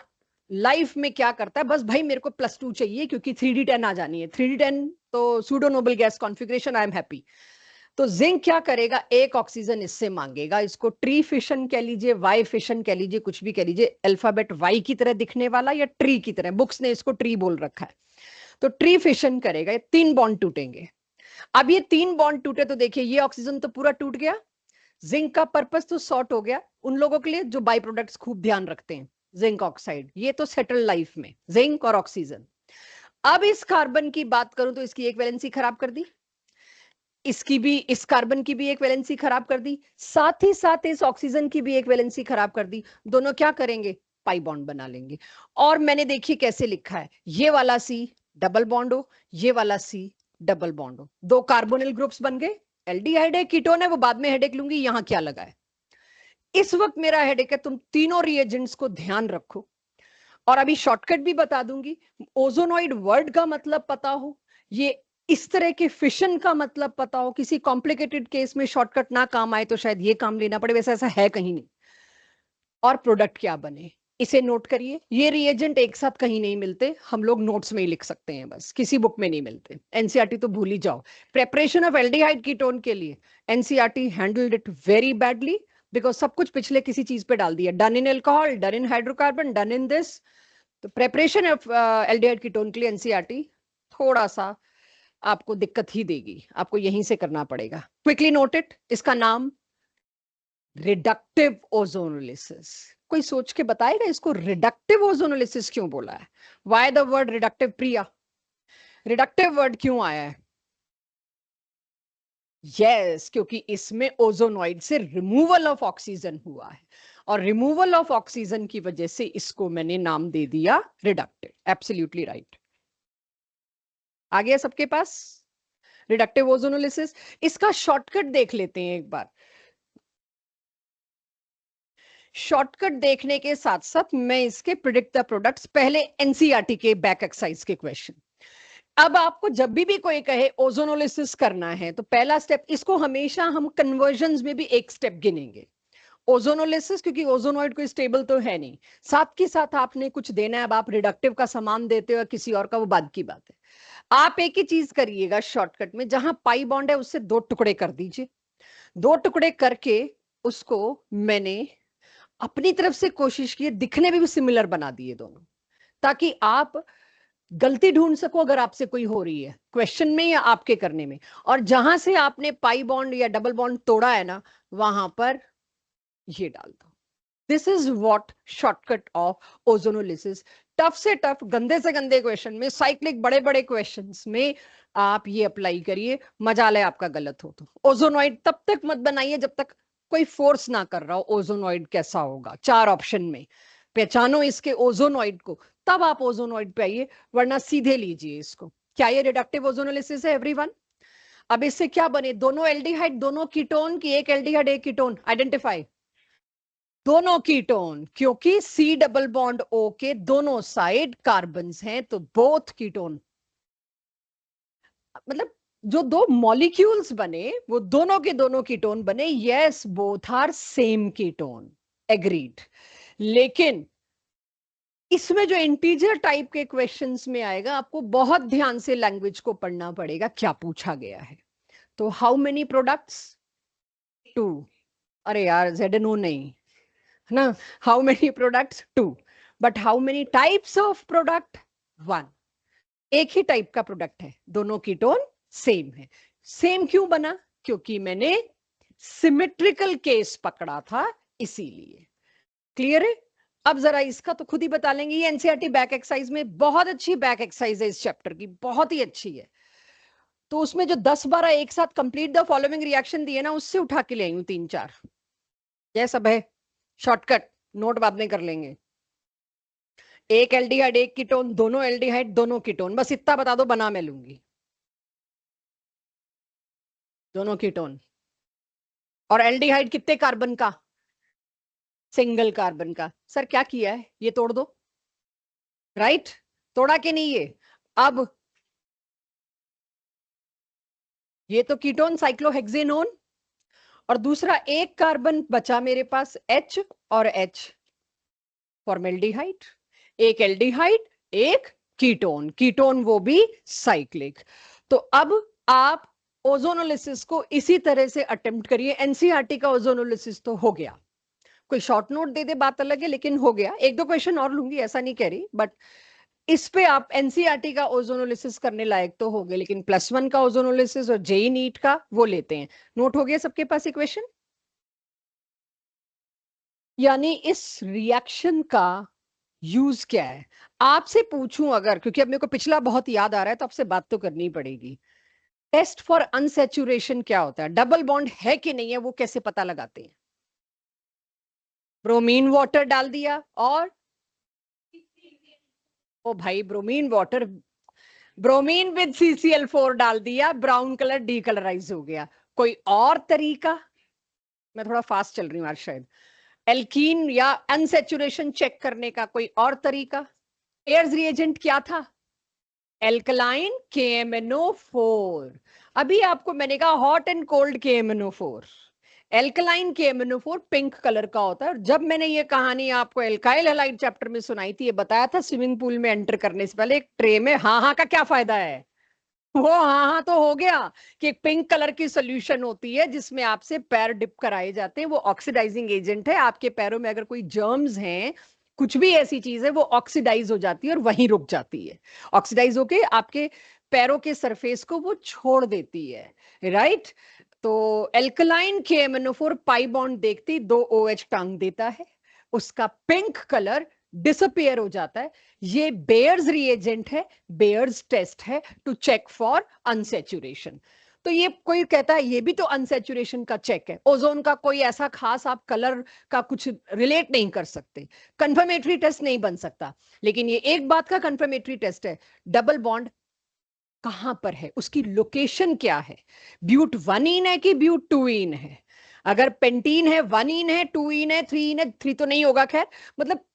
लाइफ में क्या करता है, बस भाई मेरे को +2 चाहिए क्योंकि 3d10 आ जानी है। 3d10 तो pseudo noble gas configuration, I am happy. तो जिंक क्या करेगा? एक ऑक्सीजन इससे मांगेगा, इसको ट्री फिशन कह लीजिए, वाई फिशन कह लीजिए, कुछ भी कह लीजिए, अल्फाबेट वाई की तरह दिखने वाला या ट्री की तरह, बुक्स ने इसको ट्री बोल रखा है। तो ट्री फिशन करेगा, ये 3 बॉन्ड टूटेंगे। अब ये 3 बॉन्ड टूटे तो देखिए ये ऑक्सीजन तो पूरा टूट गया, जिंक का पर्पस तो सॉर्ट हो गया। उन लोगों के लिए जो बाई प्रोडक्ट्स खूब ध्यान रखते हैं, जिंक ऑक्साइड, ये तो सेटल लाइफ में जिंक और ऑक्सीजन। अब इस कार्बन की बात करूं तो इसकी एक वैलेंसी खराब कर दी, इसकी भी, इस कार्बन की भी एक वैलेंसी खराब कर दी, साथ ही साथ इस ऑक्सीजन की भी एक वैलेंसी खराब कर दी। दोनों क्या करेंगे? पाई बॉन्ड बना लेंगे। और मैंने देखिए कैसे लिखा है, ये वाला C डबल बॉन्ड हो, ये वाला C डबल बॉन्ड हो, 2 कार्बोनिल ग्रुप्स बन गए। एल्डिहाइड है, कीटोन है, वो बाद में हेडेक लूंगी, यहां क्या लगा है? इस वक्त मेरा हेडेक है तुम तीनों रिएजेंट्स को ध्यान रखो। और अभी शॉर्टकट भी बता दूंगी, ओजोनॉइड वर्ड का मतलब पता हो, ये इस तरह के फिशन का मतलब पता हो, किसी कॉम्प्लिकेटेड केस में शॉर्टकट ना काम आए तो शायद ये काम लेना पड़े, वैसे ऐसा है कहीं नहीं। और प्रोडक्ट क्या बने, इसे नोट करिए। ये रिएजेंट एक साथ कहीं नहीं मिलते, हम लोग नोट्स में ही लिख सकते हैं, बस किसी बुक में नहीं मिलते। एनसीईआरटी तो भूल ही जाओ। प्रेपरेशन ऑफ एल्डिहाइड कीटोन के लिए NCERT handled it very badly, because सब कुछ पिछले किसी चीज पे डाल दिया, done in alcohol, done in hydrocarbon, done in this. तो प्रेपरेशन ऑफ एल्डिहाइड कीटोन के लिए एनसीईआरटी थोड़ा सा आपको दिक्कत ही देगी, आपको यहीं से करना पड़ेगा। क्विकली नोट इट, इसका नाम रिडक्टिव ओजोनोलिसिस। कोई सोच के बताएगा इसको रिडक्टिव ओजोनोलिसिस क्यों बोला है? Why the word reductive? Priya, reductive word क्यों आया है? यस, क्योंकि इसमें ओजोनॉइड से रिमूवल ऑफ ऑक्सीजन हुआ है, और रिमूवल ऑफ ऑक्सीजन की वजह से इसको मैंने नाम दे दिया रिडक्टिव। Absolutely right. आ गया सबके पास रिडक्टिव ओजोनोलिसिस? इसका शॉर्टकट देख लेते हैं एक बार। शॉर्टकट देखने के साथ साथ मैं इसके प्रिडिक्ट द प्रोडक्ट्स, पहले एनसीईआरटी के बैक एक्सरसाइज के क्वेश्चन। अब आपको जब भी कोई कहे ओजोनोलिसिस करना है तो पहला स्टेप, इसको हमेशा हम कन्वर्जन्स में भी एक स्टेप गिनेंगे, ओजोनोलिसिस, क्योंकि ओजोनॉइड कोई स्टेबल तो है नहीं, साथ के साथ आपने कुछ देना है। अब आप रिडक्टिव का सामान देते हो किसी और का, वो बाद की बात है। आप एक ही चीज करिएगा शॉर्टकट में, जहां पाई बॉन्ड है उससे 2 टुकड़े कर दीजिए। 2 टुकड़े करके उसको मैंने अपनी तरफ से कोशिश की, दिखने में भी सिमिलर बना दिए दोनों, ताकि आप गलती ढूंढ सको अगर आपसे कोई हो रही है क्वेश्चन में या आपके करने में। और जहां से आपने पाई बॉन्ड या डबल बॉन्ड तोड़ा है ना, वहां पर ये डाल दो। This is what shortcut of ozonolysis. Tough से टफ, गंदे से गंदे क्वेश्चन में, साइक्लिक बड़े बड़े क्वेश्चंस में आप ये अप्लाई करिए, मजाल है आपका गलत हो तो। ओजोनॉइड तब तक मत बनाइए जब तक कोई फोर्स ना कर रहा हो। ओजोनॉइड कैसा होगा, 4 ऑप्शन में पहचानो इसके ओजोनॉइड को, तब आप ओजोनॉइड पे आइए, वरना सीधे लीजिए इसको। क्या ये रिडक्टिव ओजोनोलिसिस है एवरीवन? अब इससे क्या बने? दोनों एल्डिहाइड, दोनों कीटोन की, एक एल्डिहाइड एक कीटोन, आइडेंटिफाई। दोनों कीटोन, क्योंकि C डबल बॉन्ड O के दोनों साइड कार्बन्स हैं, तो बोथ कीटोन, मतलब जो 2 मॉलिक्यूल्स बने वो दोनों के दोनों कीटोन बने। Yes, both are same ketone, agreed. लेकिन इसमें जो इंटीजर टाइप के क्वेश्चंस में आएगा, आपको बहुत ध्यान से लैंग्वेज को पढ़ना पड़ेगा, क्या पूछा गया है। तो हाउ मेनी प्रोडक्ट्स, 2। अरे यार ZNO नहीं है ना, how many products 2, but how many types of product 1। एक ही टाइप का प्रोडक्ट है, दोनों कीटोन सेम है। सेम क्यों बना, क्योंकि मैंने सिमेट्रिकल केस पकड़ा था, इसीलिए। क्लियर है। अब जरा इसका तो खुद ही बता लेंगे, ये एनसीईआरटी बैक एक्सरसाइज में बहुत अच्छी बैक एक्सरसाइज है इस चैप्टर की, बहुत ही अच्छी है। तो उसमें जो 10-12 एक साथ कंप्लीट द फॉलोइंग रिएक्शन दिए ना, उससे उठा के ले आई हूं 3-4। यह सब है शॉर्टकट, नोट बाद में कर लेंगे। एक एल्डिहाइड एक कीटोन, दोनों एल्डिहाइड दोनों कीटोन, बस इतना बता दो, बना मैं लूंगी। दोनों कीटोन। और एल्डिहाइड कितने कार्बन का, सिंगल कार्बन का। सर क्या किया है, ये तोड़ दो, राइट। तोड़ा के नहीं ये। अब ये तो कीटोन साइक्लोहेक्सेनोन, और दूसरा एक कार्बन बचा मेरे पास H और H, फॉर्मेल्डिहाइड। एक एल्डिहाइड एक कीटोन, कीटोन वो भी साइक्लिक। तो अब आप ओजोनोलिसिस को इसी तरह से अटेम्प्ट करिए। एनसीईआरटी का ओजोनोलिसिस तो हो गया, कोई शॉर्ट नोट दे दे बात अलग है, लेकिन हो गया। एक दो क्वेश्चन और लूंगी, ऐसा नहीं कह रही, बट इस पे आप एनसीईआरटी का ओजोनोलिसिस करने लायक तो हो गए, लेकिन +1 का ओजोनोलिसिस और जेई नीट का वो लेते हैं। नोट हो गया सबके पास इक्वेशन। यानी इस रिएक्शन का यूज क्या है, आपसे पूछूं अगर, क्योंकि अब मेरे को पिछला बहुत याद आ रहा है, तो आपसे बात तो करनी पड़ेगी। टेस्ट फॉर अनसैचुरेशन क्या होता है, डबल बॉन्ड है कि नहीं है, वो कैसे पता लगाते हैं। ब्रोमीन वाटर डाल दिया, और ओ भाई bromine water, bromine with CCl4 डाल दिया, ब्राउन कलर डीकलराइज हो गया। कोई और तरीका, मैं थोड़ा फास्ट चल रही हूँ आज शायद, एल्कीन या अनसैचुरेशन चेक करने का कोई और तरीका। एयर्स रिएजेंट क्या था, एल्कलाइन KMnO4। अभी आपको मैंने कहा hot and cold KMnO4, alkaline KMnO4 pink colour का होता है। और जब मैंने ये कहानी आपको एल्काइल हैलाइड चैप्टर में सुनाई थी, ये बताया था स्विमिंग पूल में एंटर करने से पहले एक ट्रे में हाँ हाँ का क्या फायदा है, वो हाँ हाँ तो हो गया कि एक पिंक कलर की सोल्यूशन होती है जिसमें आपसे पैर डिप कराए जाते हैं, वो ऑक्सीडाइजिंग एजेंट है। आपके पैरों में अगर कोई जर्म्स हैं, कुछ भी ऐसी चीज है, वो ऑक्सीडाइज हो जाती है और वहीं रुक जाती है। ऑक्सीडाइज होके आपके पैरों के सरफेस को वो छोड़ देती है, राइट। तो एल्कलाइन KMnO4 पाई बॉन्ड देखती 2 OH टांग देता है, उसका पिंक कलर डिसअपियर हो जाता है। ये बेयर्स रिएजेंट है, बेयर्स टेस्ट है टू चेक फॉर अनसैचुरेशन। तो ये कोई कहता है ये भी तो अनसैचुरेशन का चेक है, ओजोन का कोई ऐसा खास आप कलर का कुछ रिलेट नहीं कर सकते, कंफर्मेटरी टेस्ट नहीं बन सकता। लेकिन ये एक बात का कंफर्मेटरी टेस्ट है, डबल बॉन्ड कहां पर है, उसकी लोकेशन क्या है, ब्यूट 1 इन है कि ब्यूट 2 इन है। अगर पेंटीन है 1 इन है, 2 इन है, 3 इन है, 3 तो नहीं होगा खैर, मतलब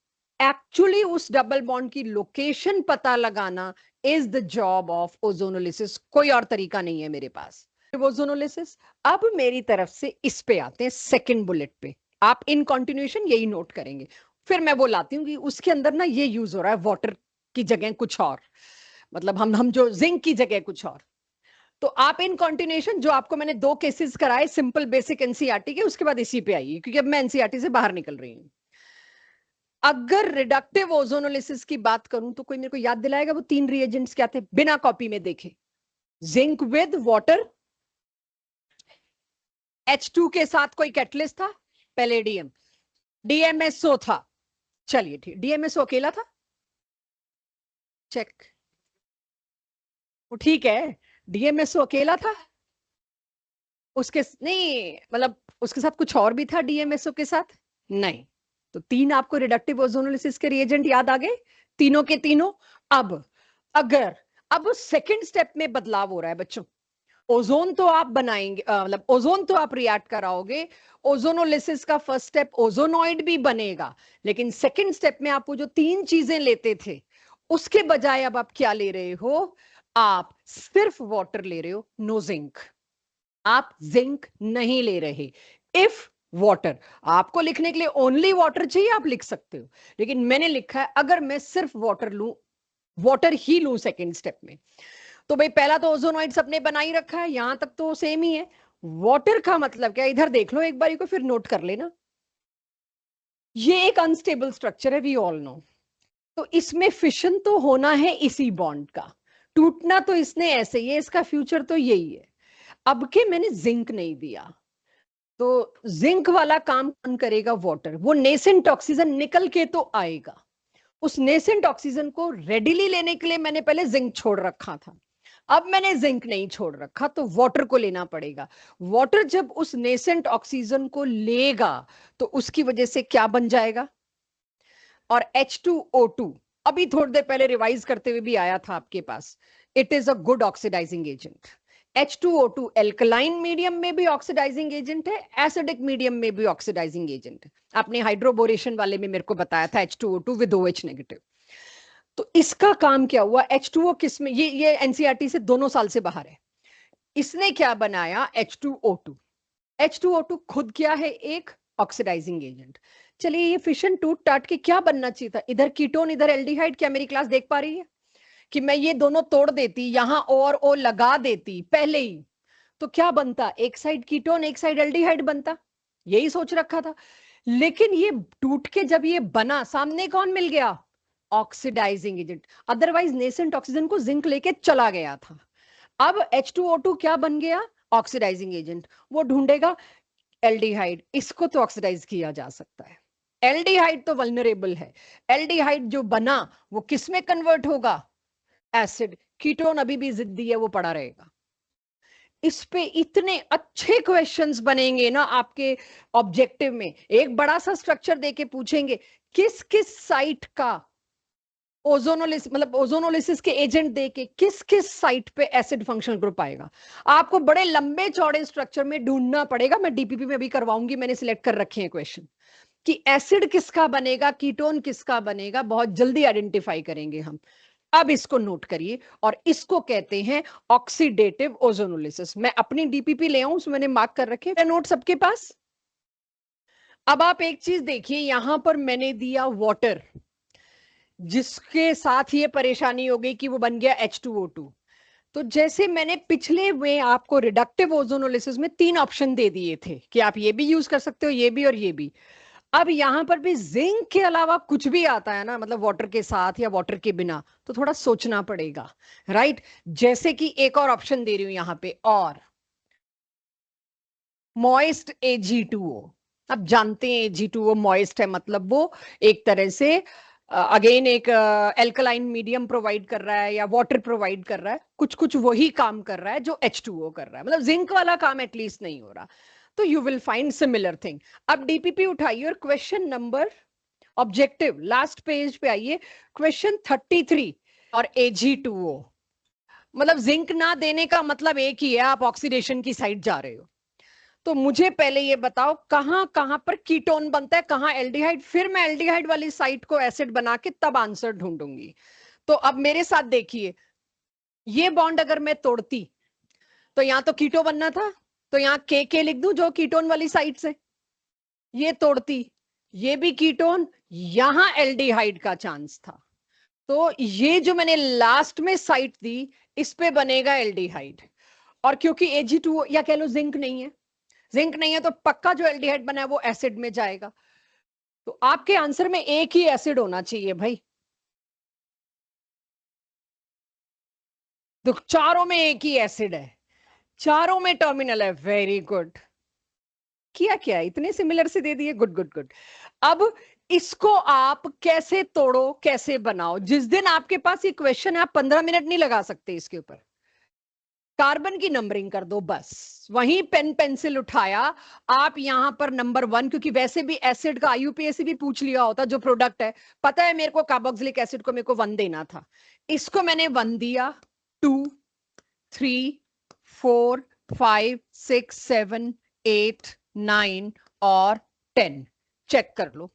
एक्चुअली उस डबल बॉन्ड की लोकेशन पता लगाना is the job of ozonolysis, कोई और तरीका नहीं है मेरे पास ओजोनोलिसिस। अब मेरी तरफ से इस पे आते हैं सेकंड बुलेट पे, आप इन कंटिन्यूएशन यही नोट करेंगे। फिर मैं बोलाती हूँ कि उसके अंदर ना ये यूज हो रहा है वाटर की जगह कुछ और, मतलब हम जो जिंक की जगह कुछ और। तो आप इन कंटिन्यूएशन जो आपको मैंने 2 केसेस कराए सिंपल बेसिक एनसीईआरटी के, उसके बाद इसी पे आइए, क्योंकि अब मैं एनसीईआरटी से बाहर निकल रही हूँ। अगर रिडक्टिव ओजोनोलिसिस की बात करूं तो कोई मेरे को याद दिलाएगा वो 3 रिएजेंट्स क्या थे, बिना कॉपी में देखे। जिंक विद वाटर, H2 के साथ कोई कैटलिस्ट था, पैलेडियम, DMSO था। चलिए ठीक, DMSO अकेला था, चेक, वो ठीक है, DMSO अकेला था। उसके नहीं मतलब उसके साथ कुछ और भी था DMSO के साथ, नहीं। तो 3 आपको रिडक्टिव ओजोनोलिसिस के रिएजेंट याद आ गए, तीनों के तीनों। अब अगर अब सेकंड स्टेप में बदलाव हो रहा है बच्चों, ओजोन तो आप बनाएंगे, मतलब ओजोन तो आप रिएक्ट कराओगे, ओजोनोलिसिस का फर्स्ट स्टेप ओजोनॉइड भी बनेगा, लेकिन सेकंड स्टेप में आप वो जो 3 चीजें लेते थे, उसके बजाय अब आप क्या ले रहे हो, आप सिर्फ वाटर ले रहे हो, नो जिंक, आप जिंक नहीं ले रहे। If water. आपको लिखने के लिए ओनली वाटर चाहिए, आप लिख सकते हो, लेकिन मैंने लिखा है अगर मैं सिर्फ वाटर लूं, वाटर ही लूं सेकेंड स्टेप में, तो भाई पहला तो ओजोनॉइड्स अपने बना ही रखा है, यहां तक तो सेम ही है। वाटर का मतलब क्या, इधर देख लो एक बारी को, फिर नोट कर लेना। ये एक अनस्टेबल स्ट्रक्चर है, वी ऑल नो। तो इसमें फिशन तो होना है इसी बॉन्ड का, टूटना तो इसने ऐसे ही है, इसका फ्यूचर तो यही है। अब के मैंने जिंक नहीं दिया, तो जिंक वाला काम कौन करेगा, वाटर। वो नेसेंट ऑक्सीजन निकल के तो आएगा, उस नेसेंट ऑक्सीजन को रेडिली लेने के लिए मैंने पहले जिंक छोड़ रखा था। अब मैंने जिंक नहीं छोड़ रखा, तो वाटर को लेना पड़ेगा। वाटर जब उस नेसेंट ऑक्सीजन को लेगा तो उसकी वजह से क्या बन जाएगा, और H2O2 अभी थोड़ी देर पहले रिवाइज करते हुए भी आया था आपके पास, it is a good oxidising agent. H2O2 alkaline medium में भी ऑक्सीडाइजिंग एजेंट है, एसिडिक मीडियम में भी ऑक्सीडाइजिंग एजेंट है। आपने हाइड्रोबोरेशन वाले में मेरे को बताया था H2O2 विद OH नेगेटिव। तो इसका काम क्या हुआ, H2O किस में, ये एनसीईआरटी से दोनों साल से बाहर है। इसने क्या बनाया, H2O2। H2O2 खुद क्या है, एक ऑक्सीडाइजिंग एजेंट। चलिए ये फिशन टूट टाट के क्या बनना चाहिए था, इधर कीटोन इधर एल्डिहाइड, क्या मेरी क्लास देख पा रही है कि मैं ये दोनों तोड़ देती, यहां और ओ लगा देती पहले ही, तो क्या बनता, एक साइड कीटोन एक साइड एल्डिहाइड बनता, यही सोच रखा था। लेकिन ये टूट के जब ये बना, सामने कौन मिल गया, oxidizing agent. Otherwise nascent oxygen को जिंक लेके चला गया था। अब H2O2 क्या बन गया, ऑक्सीडाइजिंग एजेंट। वो ढूंढेगा एल्डिहाइड, इसको तो ऑक्सीडाइज किया जा सकता है, एल्डिहाइड तो वल्नरेबल है। एल्डिहाइड जो बना वो किस में कन्वर्ट होगा, एसिड। कीटोन अभी भी जिद्दी है, वो पड़ा रहेगा। इस पे इतने अच्छे क्वेश्चंस बनेंगे ना आपके ऑब्जेक्टिव में। एक बड़ा सा स्ट्रक्चर देके पूछेंगे किस किस साइट का ओजोनोलिसिस, मतलब ओजोनोलिसिस के एजेंट देके किस किस साइट पे एसिड फंक्शनल ग्रुप आएगा। आपको बड़े लंबे चौड़े स्ट्रक्चर में ढूंढना पड़ेगा, मैं डीपीपी में भी करवाऊंगी, मैंने सिलेक्ट कर रखे हैं क्वेश्चन कि एसिड किसका बनेगा, कीटोन किसका बनेगा, बहुत जल्दी आइडेंटिफाई करेंगे हम। अब इसको नोट करिए, और इसको कहते हैं ऑक्सीडेटिव ओजोनोलिसिस। मैं अपनी डीपीपी ले आऊं, उसमें मैंने मार्क कर रखे नोट सबके पास। अब आप एक चीज देखिए, यहां पर मैंने दिया वाटर, जिसके साथ ये परेशानी हो गई कि वो बन गया H2O2। तो जैसे मैंने पिछले में आपको रिडक्टिव ओजोनोलिसिस में 3 ऑप्शन दे दिए थे कि आप ये भी यूज कर सकते हो, ये भी और ये भी। अब यहां पर भी जिंक के अलावा कुछ भी आता है ना, मतलब वाटर के साथ या वाटर के बिना, तो थोड़ा सोचना पड़ेगा, राइट। जैसे कि एक और ऑप्शन दे रही हूं यहां पे, और मॉइस्ट Ag2O। अब जानते हैं Ag2O मॉइस्ट है, मतलब वो एक तरह से अगेन एक एल्कलाइन मीडियम प्रोवाइड कर रहा है या वाटर प्रोवाइड कर रहा है, कुछ कुछ वही काम कर रहा है जो H2O कर रहा है, मतलब जिंक वाला काम एटलीस्ट नहीं हो रहा। तो you will find similar thing. अब डीपीपी उठाइए और question number, objective last page पे आइए, क्वेश्चन 33। और Ag2O, मतलब जिंक ना देने का मतलब एक ही है, आप ऑक्सीडेशन की साइड जा रहे हो। तो मुझे पहले ये बताओ कहां कहां पर कीटोन बनता है, कहां एल्डिहाइड, फिर मैं एल्डिहाइड वाली साइट को एसिड बना के तब आंसर ढूंढूंगी। तो अब मेरे साथ देखिए, ये बॉन्ड अगर मैं तोड़ती तो यहां तो कीटो बनना था, तो यहां के लिख दूं जो कीटोन वाली साइट से। ये तोड़ती, ये भी कीटोन, यहां एल्डिहाइड का चांस था, तो ये जो मैंने लास्ट में साइट दी, इस पे बनेगा एल्डिहाइड। और क्योंकि Ag2 या कह लो जिंक नहीं है, जिंक नहीं है तो पक्का जो एल्डिहाइड बना है वो एसिड में जाएगा। तो आपके आंसर में एक ही एसिड होना चाहिए भाई, तो चारों में एक ही एसिड है, चारों में टर्मिनल है, वेरी गुड। किया क्या, इतने सिमिलर से दे दिए, गुड गुड गुड। अब इसको आप कैसे तोड़ो, कैसे बनाओ, जिस दिन आपके पास ये क्वेश्चन है आप 15 मिनट नहीं लगा सकते इसके ऊपर। कार्बन की नंबरिंग कर दो बस, वहीं पेन पेंसिल उठाया आप, यहां पर नंबर 1, क्योंकि वैसे भी एसिड का IUPAC भी पूछ लिया होता जो प्रोडक्ट है, पता है मेरे को कार्बोक्सिलिक एसिड को मेरे को 1 देना था, इसको मैंने 1 दिया, 2, 3, 4, 5, 6, 7, 8, 9 और 10, चेक कर लो।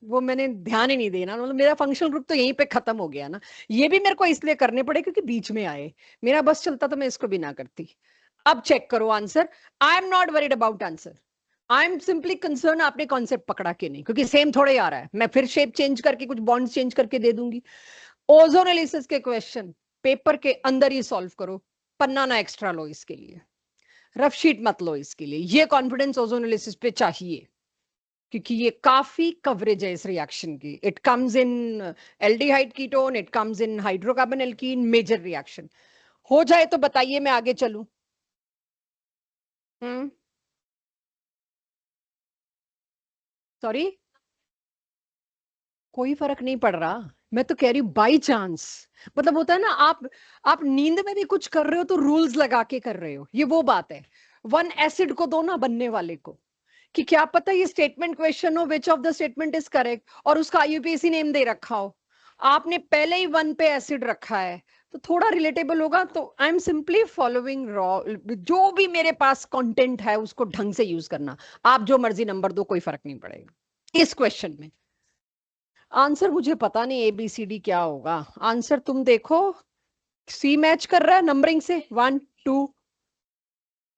वो मैंने ध्यान ही नहीं देना, मतलब मेरा फंक्शनल ग्रुप तो यहीं पे खत्म हो गया ना। ये भी मेरे को इसलिए करने पड़े क्योंकि बीच में आए, मेरा बस चलता तो मैं इसको भी ना करती। अब चेक करो answer. I am not worried about answer, I am simply concern आपने कॉन्सेप्ट पकड़ा कि नहीं, क्योंकि सेम थोड़े आ रहा है, मैं फिर शेप चेंज करके कुछ बॉन्ड्स चेंज करके दे दूंगी। ओजोन एनालिसिस के क्वेश्चन पेपर के अंदर ही सॉल्व करो, पन्ना ना एक्स्ट्रा लो इसके लिए, रफ शीट मत लो इसके लिए, ये कॉन्फिडेंस ओजोन एनालिसिस पे चाहिए, क्योंकि ये काफी कवरेज है इस रिएक्शन की। It comes in aldehyde ketone, it comes in hydrocarbon alkene, major reaction. हो जाए तो बताइए, मैं आगे चलूं। सॉरी, कोई फर्क नहीं पड़ रहा, मैं तो कह रही हूं बाई चांस, मतलब होता है ना, आप नींद में भी कुछ कर रहे हो तो रूल्स लगा के कर रहे हो, ये वो बात है। वन एसिड को दो ना बनने वाले को, कि क्या पता ये स्टेटमेंट क्वेश्चन हो which of the statement is correct, और उसका आईयूपीएसी नेम दे रखा हो, आपने पहले ही वन पे एसिड रखा है, तो थोड़ा रिलेटेबल होगा। तो I am simply following raw, जो भी मेरे पास कंटेंट है उसको ढंग से यूज करना। आप जो मर्जी नंबर दो, कोई फर्क नहीं पड़ेगा इस क्वेश्चन में। आंसर मुझे पता नहीं एबीसीडी क्या होगा, आंसर तुम देखो। सी मैच कर रहा है नंबरिंग से, 1 2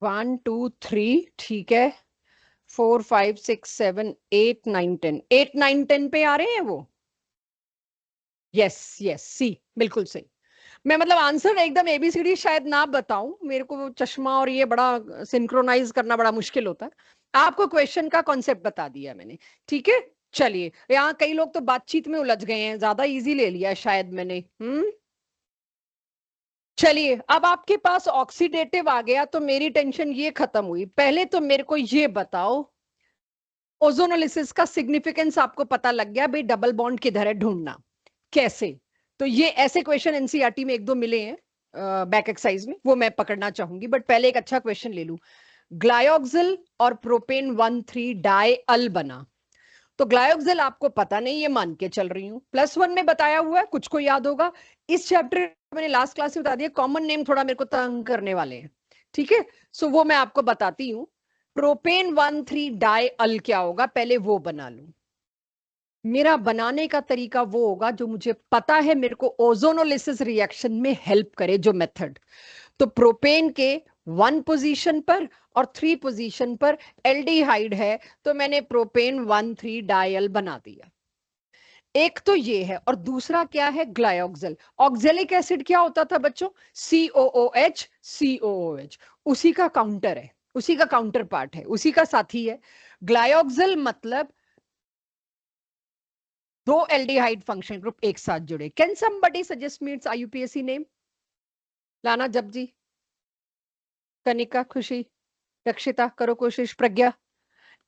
1 2 3, ठीक है, 4 5 6 7 8 9 10, 8 9 10 पे आ रहे हैं वो। यस यस, सी बिल्कुल सही। मैं मतलब आंसर एकदम एबीसीडी शायद ना बताऊं, मेरे को वो चश्मा और ये बड़ा सिंक्रोनाइज करना बड़ा मुश्किल होता है। आपको क्वेश्चन का कॉन्सेप्ट बता दिया मैंने, ठीक है। चलिए, यहाँ कई लोग तो बातचीत में उलझ गए हैं, ज्यादा इजी ले लिया शायद मैंने। चलिए, अब आपके पास ऑक्सीडेटिव आ गया तो मेरी टेंशन ये खत्म हुई। पहले तो मेरे को ये बताओ, ओजोनोलिसिस का सिग्निफिकेंस आपको पता लग गया भाई, डबल बॉन्ड किधर है ढूंढना कैसे। तो ये ऐसे क्वेश्चन एनसीईआरटी में एक दो मिले हैं बैक एक्सरसाइज में, वो मैं पकड़ना चाहूंगी, बट पहले एक अच्छा क्वेश्चन ले लूं। ग्लायोक्सिल और प्रोपेन 1,3 डाई अल बना। तो ग्लायोक्सिल आपको पता नहीं, ये मान के चल रही हूँ, +1 में बताया हुआ है, कुछ को याद होगा। इस चैप्टर मैंने लास्ट क्लास में बता दिया, कॉमन नेम थोड़ा मेरे को तंग करने वाले हैं, ठीक है। सो वो मैं आपको बताती हूँ। प्रोपेन 1,3 डाई अल क्या होगा, पहले वो बना लूं। मेरा बनाने का तरीका वो होगा जो मुझे पता है मेरे को ओजोनोलिसिस रिएक्शन में हेल्प करे, जो मेथड। तो प्रोपेन के 1 पोजीशन पर और 3 पोजीशन पर एल्डिहाइड है, तो मैंने प्रोपेन 1,3 डायल बना दिया। एक तो ये है, और दूसरा क्या है, ग्लायोक्सिल। ऑक्जेलिक एसिड क्या होता था बच्चों, COOH COOH, उसी का काउंटर है, उसी का काउंटर पार्ट है, उसी का साथी है। ग्लायोक्सिल मतलब दो एल्डिहाइड फंक्शन ग्रुप एक साथ जुड़े। Can somebody suggest me it's IUPAC name? लाना जपजी, कनिका, खुशी, रक्षिता, करो कोशिश, प्रज्ञा,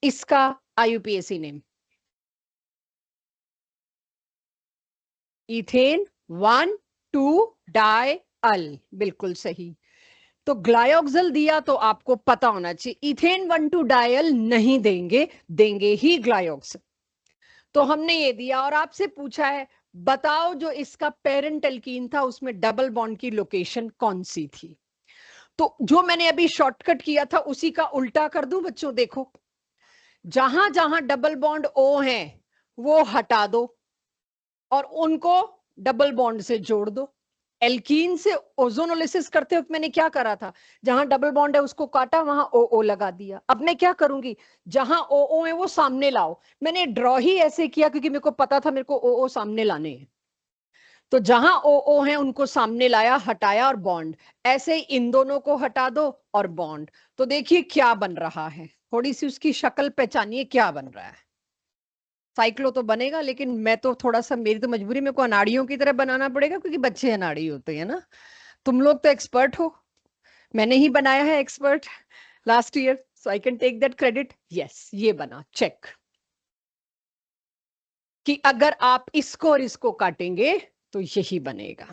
इसका आईयूपीएसी नेम। इथेन 1,2 डाई अल, बिल्कुल सही। तो ग्लायोक्सिल दिया तो आपको पता होना चाहिए, इथेन 1,2 डायल नहीं देंगे, देंगे ही ग्लायोक्सिल। तो हमने ये दिया, और आपसे पूछा है बताओ जो इसका पेरेंट एल्कीन था उसमें डबल बॉन्ड की लोकेशन कौन सी थी। तो जो मैंने अभी शॉर्टकट किया था उसी का उल्टा कर दूं बच्चों, देखो, जहां जहां डबल बॉन्ड ओ है वो हटा दो और उनको डबल बॉन्ड से जोड़ दो। एल्कीन से ओजोनोलिसिस करते वक्त मैंने क्या करा था, जहां डबल बॉन्ड है उसको काटा, वहां ओ ओ लगा दिया। अब मैं क्या करूंगी, जहां ओ ओ है वो सामने लाओ। मैंने ड्रॉ ही ऐसे किया क्योंकि मेरे को पता था मेरे को ओ ओ सामने लाने हैं। तो जहां ओ ओ है उनको सामने लाया, हटाया और बॉन्ड। ऐसे ही इन दोनों को हटा दो और बॉन्ड। तो देखिए क्या बन रहा है, थोड़ी सी उसकी शक्ल पहचानिए क्या बन रहा है। साइक्लो तो बनेगा, लेकिन मैं तो थोड़ा सा, मेरी तो मजबूरी, मेरे को अनाड़ियों की तरह बनाना पड़ेगा क्योंकि बच्चे अनाड़ी होते हैं ना। तुम लोग तो एक्सपर्ट हो, मैंने ही बनाया है expert last year, so I can take that credit. Yes, ये बना, चेक, कि अगर आप इसको और इसको काटेंगे तो यही बनेगा।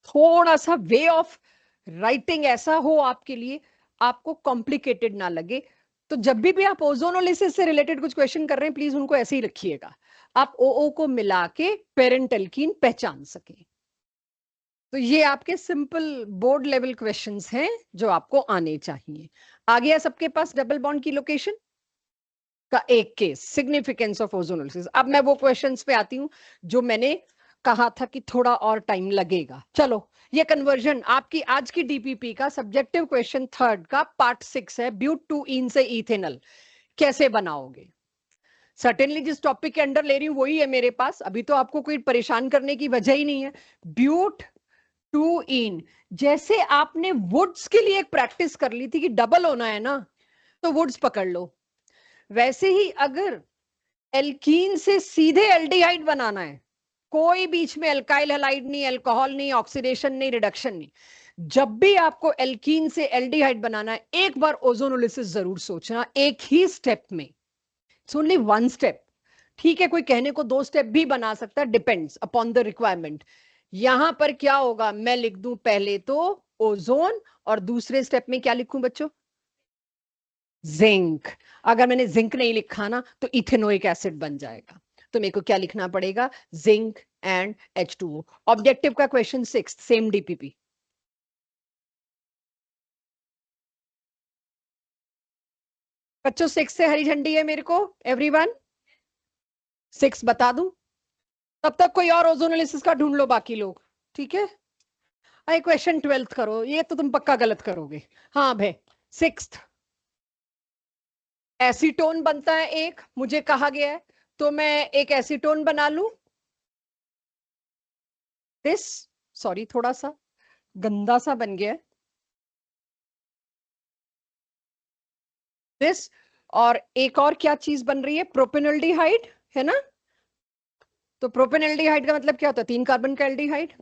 थोड़ा सा वे ऑफ राइटिंग ऐसा हो आपके लिए, आपको कॉम्प्लिकेटेड ना लगे। तो जब भी आप ओजोनोलिसिस से रिलेटेड कुछ क्वेश्चन कर रहे हैं, प्लीज उनको ऐसे ही रखिएगा, आप ओ ओ को मिला के पेरेंट एल्कीन पहचान सके। तो ये आपके सिंपल बोर्ड लेवल क्वेश्चंस हैं जो आपको आने चाहिए। आ गया सबके पास डबल बॉन्ड की लोकेशन? का एक केस, सिग्निफिकेंस ऑफ ओजोनोलिसिस। अब मैं वो क्वेश्चंस पे आती हूँ जो मैंने कहा था कि थोड़ा और टाइम लगेगा। चलो, ये कन्वर्जन आपकी आज की डीपीपी का सब्जेक्टिव क्वेश्चन 3 का पार्ट 6 है, ब्यूट टू इन से इथेनॉल कैसे बनाओगे। सर्टेनली जिस टॉपिक के अंडर ले रही हूँ वही है मेरे पास, अभी तो आपको कोई परेशान करने की वजह ही नहीं है। ब्यूट टू इन, जैसे आपने वुड्स के लिए एक प्रैक्टिस कर ली थी कि डबल होना है ना, तो वुड्स पकड़ लो, वैसे ही अगर एल्कीन से सीधे एल्डिहाइड बनाना है, कोई बीच में एल्काइल हैलाइड नहीं, अल्कोहल नहीं, ऑक्सीडेशन नहीं, रिडक्शन नहीं, जब भी आपको एल्कीन से एल्डिहाइड बनाना है, एक बार ओजोनोलिसिस जरूर सोचना, एक ही स्टेप में। It's only one step. ठीक है, कोई कहने को 2 स्टेप भी बना सकता है, डिपेंड्स अपॉन द रिक्वायरमेंट। यहां पर क्या होगा, मैं लिख दूं पहले तो ओजोन, और दूसरे स्टेप में क्या लिखूं बच्चों, जिंक। अगर मैंने जिंक नहीं लिखा ना तो इथेनोइक एसिड बन जाएगा, तो मेरे को क्या लिखना पड़ेगा, जिंक एंड H2O। ऑब्जेक्टिव का क्वेश्चन 6, सेम डीपीपी। बच्चों 6 से हरी झंडी है मेरे को, एवरीवन 6 बता दूं, तब तक कोई और ओजोनोलिसिस का ढूंढ लो बाकी लोग, ठीक है। अरे क्वेश्चन 12th करो, ये तो तुम पक्का गलत करोगे। हाँ भाई, 6th एसीटोन बनता है एक, मुझे कहा गया है, तो मैं एक एसीटोन बना लूं। दिस, सॉरी थोड़ा सा गंदा सा बन गया है, दिस। और एक और क्या चीज बन रही है, प्रोपेनल्डिहाइड, है ना। तो प्रोपेनल्डिहाइड का मतलब क्या होता है, 3 कार्बन का aldehyde,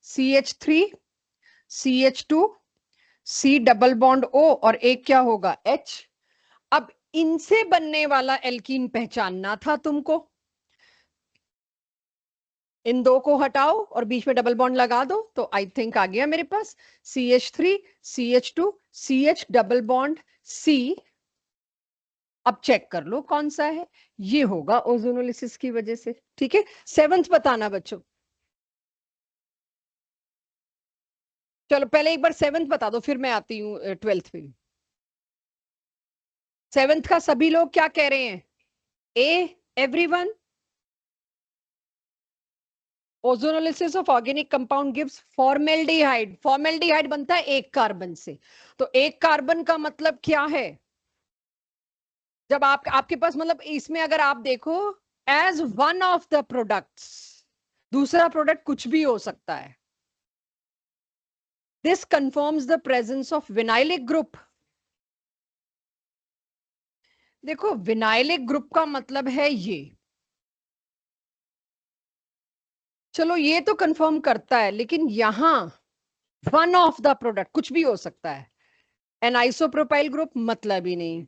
CH3 CH2 C double bond O, और एक क्या होगा, H। अब इनसे बनने वाला एल्कीन पहचानना था तुमको, इन 2 को हटाओ और बीच में डबल बॉन्ड लगा दो, तो आई थिंक आ गया मेरे पास CH3 CH2 CH double bond C। अब चेक कर लो कौन सा है, ये होगा ओजोनोलिसिस की वजह से, ठीक है। 7th बताना बच्चों, चलो पहले एक बार 7th बता दो, फिर मैं आती हूँ 12th पे। 7th का सभी लोग क्या कह रहे हैं, ए everyone. Ozonolysis of organic compound gives formaldehyde, formaldehyde बनता है एक कार्बन से, तो एक कार्बन का मतलब क्या है, जब आपके पास मतलब इसमें अगर आप देखो as one of the products, दूसरा प्रोडक्ट कुछ भी हो सकता है। This confirms the presence of vinylic group. देखो विनाइलिक ग्रुप का मतलब है ये, चलो ये तो कंफर्म करता है, लेकिन यहां वन ऑफ द प्रोडक्ट कुछ भी हो सकता है। एन आइसोप्रोपाइल ग्रुप मतलब ही नहीं।